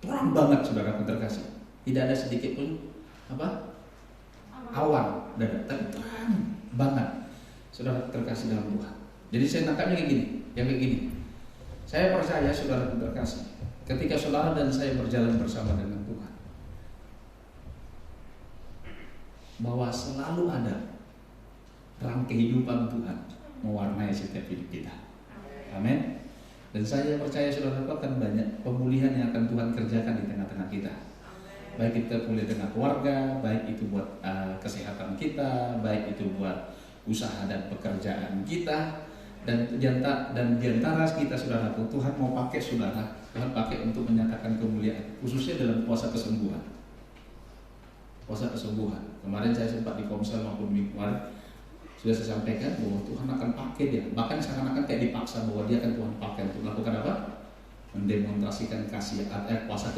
terang banget saudara terkasih. Tidak ada sedikit pun awan, tapi terang banget saudara terkasih dalam Tuhan. Jadi saya tangkapnya kayak gini. Saya percaya saudara terkasih, ketika saudara dan saya berjalan bersama dengan Tuhan, bahwa selalu ada terang kehidupan Tuhan mewarnai setiap hidup kita. Amin. Dan saya percaya saudara akan banyak pemulihan yang akan Tuhan kerjakan di tengah-tengah kita. Baik kita pulih dengan keluarga, baik itu buat kesehatan kita, baik itu buat usaha dan pekerjaan kita, dan di antara kita saudara, Tuhan mau pakai saudara, Tuhan pakai untuk menyatakan kemuliaan, khususnya dalam puasa kesembuhan. Puasa kesembuhan. Kemarin saya sempat di Komsel maupun minggu kemarin, Sudah saya sampaikan bahwa Tuhan akan pakai dia. Bahkan seakan-akan kayak dipaksa bahwa dia akan Tuhan pakai untuk melakukan apa? Mendemonstrasikan kasih kuasa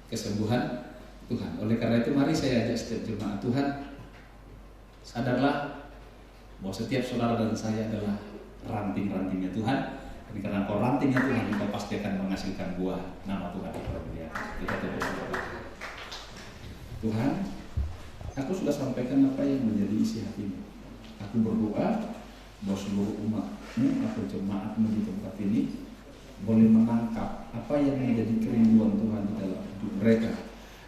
kesembuhan Tuhan. Oleh karena itu mari saya ajak setiap jemaat Tuhan, sadarlah bahwa setiap saudara dan saya adalah ranting-rantingnya Tuhan. Dan karena kau rantingnya Tuhan, engkau pasti akan menghasilkan buah. Nama Tuhan dipermuliakan. Kita berdoa. Tuhan, aku sudah sampaikan apa yang menjadi isi hatimu. Aku berdoa bahwa seluruh umat-Mu atau jemaat-Mu di tempat ini boleh menangkap apa yang menjadi kerinduan Tuhan di dalam hidup mereka,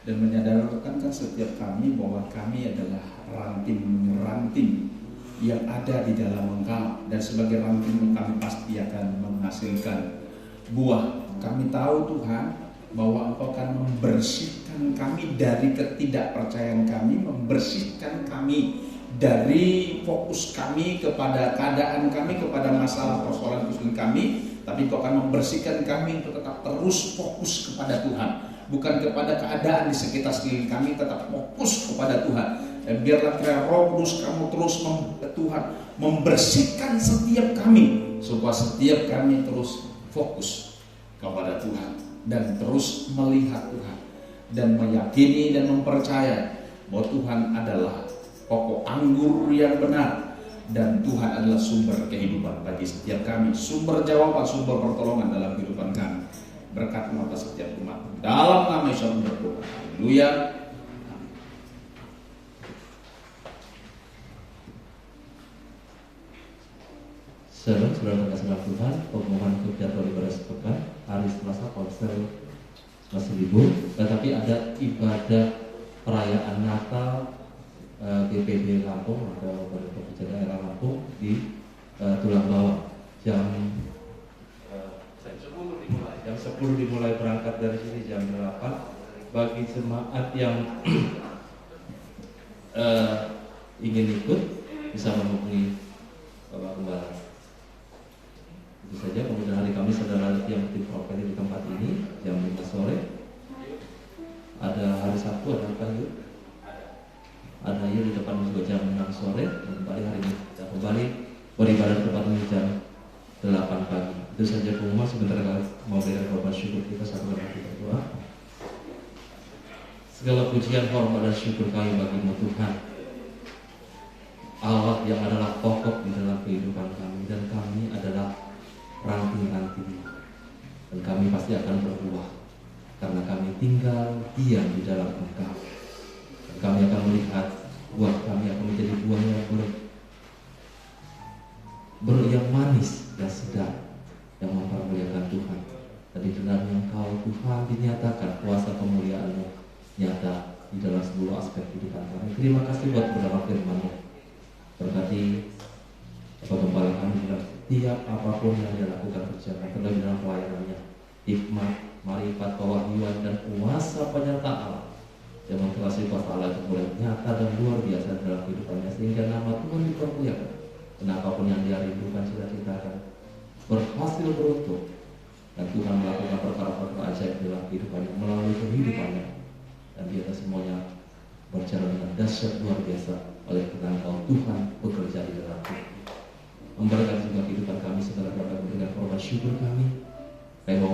dan menyadarkan setiap kami bahwa kami adalah ranting-ranting yang ada di dalam Engkau, dan sebagai ranting kami pasti akan menghasilkan buah. Kami tahu Tuhan bahwa Engkau akan membersihkan kami dari ketidakpercayaan kami, membersihkan kami dari fokus kami kepada keadaan kami, kepada masalah persoalan kami, tapi Engkau akan membersihkan kami untuk tetap terus fokus kepada Tuhan, bukan kepada keadaan di sekitar sekeliling kami, tetap fokus kepada Tuhan. Dan biarlah kiranya Roh Kudus kamu terus Tuhan membersihkan setiap kami, supaya setiap kami terus fokus kepada Tuhan dan terus melihat Tuhan dan meyakini dan mempercayai bahwa Tuhan adalah pokok anggur yang benar, dan Tuhan adalah sumber kehidupan bagi setiap kami, sumber jawaban, sumber pertolongan dalam kehidupan kami. Berkat atas setiap umat, dalam nama Yesus berdoa. Haleluya. Saudara kasih Tuhan, pemohon jadwal ibadah sepekan hari Selasa konser masih libur, tetapi ada ibadah perayaan Natal GPD Lampung atau Badan Pekerja Daerah Lampung di Tulang Bawang jam 10 dimulai berangkat dari sini jam 8. Bagi jemaat yang ingin ikut bisa menghubungi Bapak Gembala. Itu saja. Kemudian hari Kamis saudara yang diprovokasi di tempat ini jam 5 sore. Ada hari Sabtu ada apa yuk? Ada yuk di depan juga jam 6 sore. Dan kembali hari ini kita kembali beribadah tempat ini jam 8 pagi. Itu saja pengumuman. Sebentar lagi mau berikan korban syukur kita, satu lagi berdoa. Segala pujian, hormat dan syukur kami bagimu Tuhan, Allah yang adalah pokok di dalam kehidupan kami, dan kami adalah ranting-ranting, dan kami pasti akan berbuah karena kami tinggal diam di dalam Engkau, dan kami akan melihat buah kami akan menjadi buah yang manis dan sedap, yang mempermuliakan Tuhan. Dan di dalam Engkau Tuhan dinyatakan kuasa kemuliaan-Mu nyata di dalam seluruh aspek kehidupan kami. Terima kasih buat beberapa firman-Mu. Berkati Bapak Gembala kami dalam setiap apapun yang dia lakukan berjalan, terlebih dalam pelayanannya, hikmat, marifat, kewahyuan dan kuasa penyertaan Allah, demonstrasi kuasa Allah itu boleh nyata dan luar biasa dalam kehidupannya, sehingga nama Tuhan dipermuliakan. Dan apapun yang dia rindukan cita-citakan berhasil beruntung, dan Tuhan melakukan perkara-perkara ajaib dalam kehidupannya melalui kehidupannya, dan di atas semuanya berjalan dengan dahsyat luar biasa oleh karena Engkau Tuhan bekerja di dalam hidup. Memberkati juga kehidupan kami segala dapat dengan korban syukur kami. Kami mau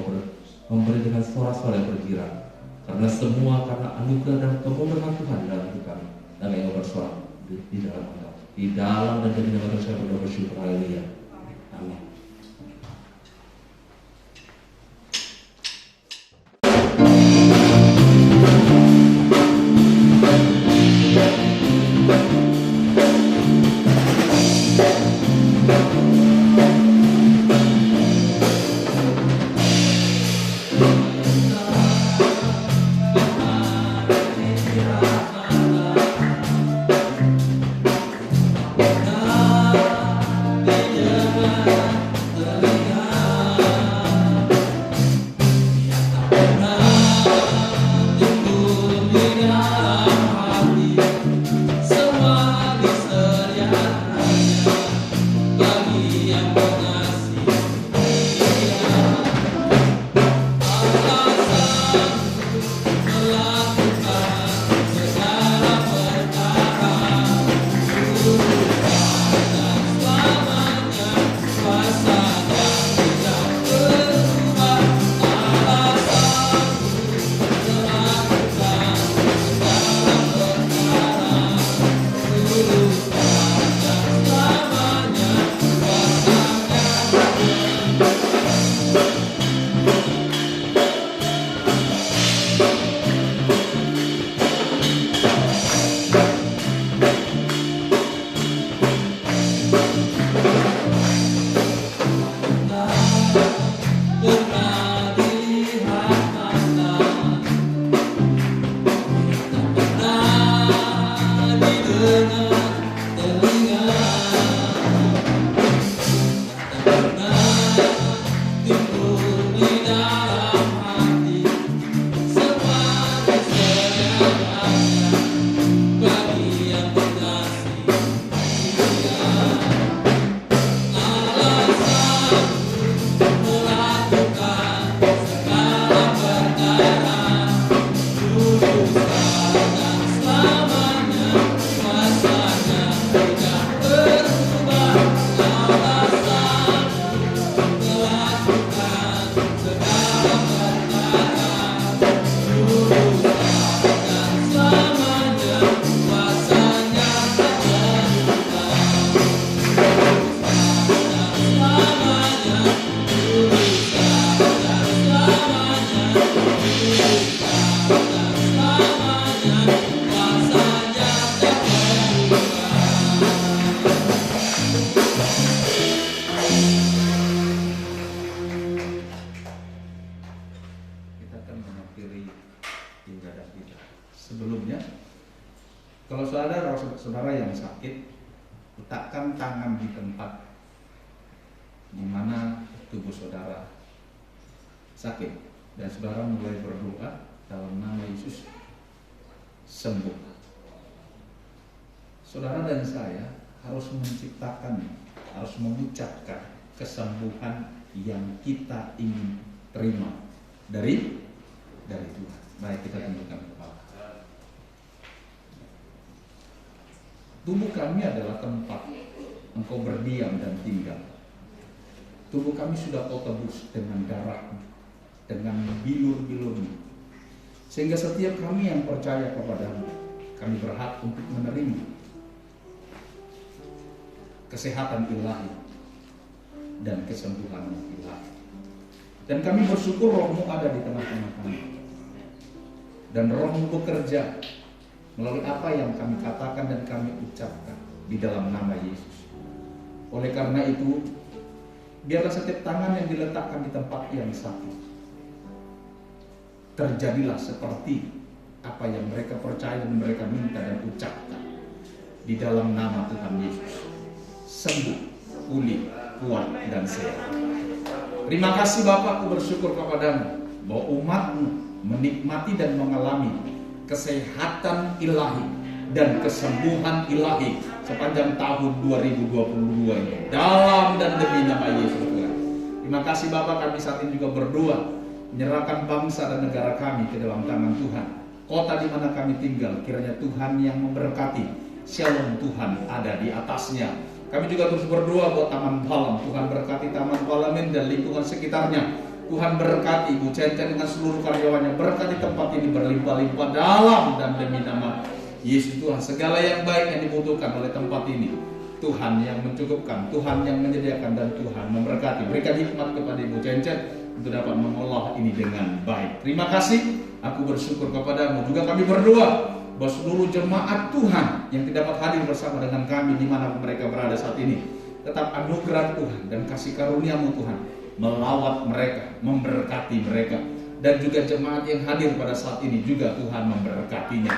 memberi dengan suara-suara yang bergirang, karena semua karena anugerah dan kemuliaan Tuhan dalam hidup kami. Dan kami mau bersuara di dalam Engkau, di dalam dan jadi nama Tuhan kami bersyukur. Haleluya. Amin. Nah, ada saudara yang sakit, letakkan tangan di tempat di mana tubuh saudara sakit, dan saudara mulai berdoa dalam nama Yesus, sembuh. Saudara dan saya harus menciptakan, harus mengucapkan kesembuhan yang kita ingin terima dari Tuhan. Baik, kita tundukkan kepala. Tubuh kami adalah tempat Engkau berdiam dan tinggal. Tubuh kami sudah Kau tebus dengan darah-Mu, dengan bilur-bilur-Mu, sehingga setiap kami yang percaya kepada-Mu, kami berhak untuk menerima kesehatan ilahi dan kesembuhan ilahi. Dan kami bersyukur Roh-Mu ada di tengah-tengah kami, dan Roh-Mu bekerja melalui apa yang kami katakan dan kami ucapkan di dalam nama Yesus. Oleh karena itu, biarlah setiap tangan yang diletakkan di tempat yang sakit terjadilah seperti apa yang mereka percaya dan mereka minta dan ucapkan di dalam nama Tuhan Yesus. Sembuh, pulih, kuat, dan sehat. Terima kasih Bapa, aku bersyukur kepadamu bahwa umat-Mu menikmati dan mengalami kesehatan ilahi dan kesembuhan ilahi sepanjang tahun 2022 ini, dalam dan demi nama Yesus Tuhan. Terima kasih Bapa, kami saat ini juga berdoa menyerahkan bangsa dan negara kami ke dalam tangan Tuhan. Kota di mana kami tinggal, kiranya Tuhan yang memberkati. Shalom Tuhan ada di atasnya. Kami juga terus berdoa buat Taman Palam. Tuhan berkati Taman Palamin dan lingkungan sekitarnya. Tuhan berkati Ibu Cen-Cen dengan seluruh karyawannya. Berkati tempat ini berlimpah-limpah dalam dan demi nama Yesus Tuhan. Segala yang baik yang dibutuhkan oleh tempat ini, Tuhan yang mencukupkan, Tuhan yang menyediakan, dan Tuhan memberkati. Berikan hikmat kepada Ibu Cen-Cen untuk dapat mengolah ini dengan baik. Terima kasih. Aku bersyukur kepadamu. Juga kami berdoa bahwa seluruh jemaat Tuhan yang tidak dapat hadir bersama dengan kami di mana mereka berada saat ini, tetap anugerah Tuhan dan kasih karunia-Mu Tuhan melawat mereka, memberkati mereka, dan juga jemaat yang hadir pada saat ini juga Tuhan memberkatinya.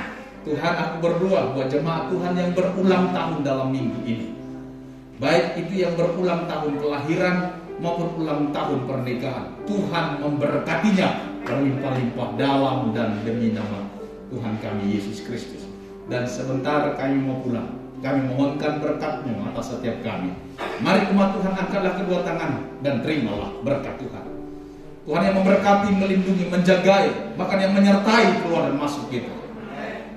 Tuhan, aku berdoa buat jemaat Tuhan yang berulang tahun dalam minggu ini, baik itu yang berulang tahun kelahiran maupun ulang tahun pernikahan, Tuhan memberkatinya berlimpah-limpah dalam dan demi nama Tuhan kami Yesus Kristus. Dan sebentar kami mau pulang, kami mohonkan berkat-Mu atas setiap kami. Mari umat Tuhan, angkatlah kedua tangan dan terimalah berkat Tuhan. Tuhan yang memberkati, melindungi, menjagai, bahkan yang menyertai keluar dan masuk kita.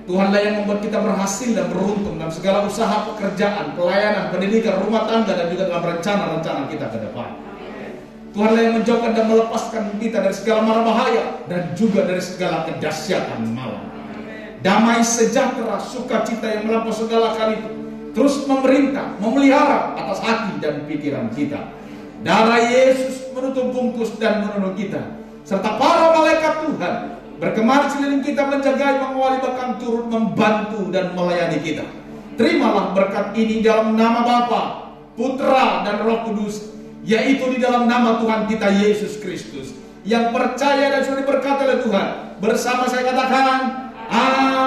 Tuhanlah yang membuat kita berhasil dan beruntung dalam segala usaha, pekerjaan, pelayanan, pendidikan, rumah tangga, dan juga dalam rencana-rencana kita ke depan. Tuhanlah yang menjauhkan dan melepaskan kita dari segala mara bahaya dan juga dari segala kedahsyatan malam. Damai sejahtera, sukacita yang melampaui segala kali itu terus memerintah, memelihara atas hati dan pikiran kita. Darah Yesus menutup bungkus dan menolong kita, serta para malaikat Tuhan berkemar seliling kita, menjaga, mengawali, bahkan turut membantu dan melayani kita. Terimalah berkat ini dalam nama Bapa, Putra, dan Roh Kudus, yaitu di dalam nama Tuhan kita Yesus Kristus, yang percaya dan sudah diberkati oleh Tuhan. Bersama saya katakan, amin.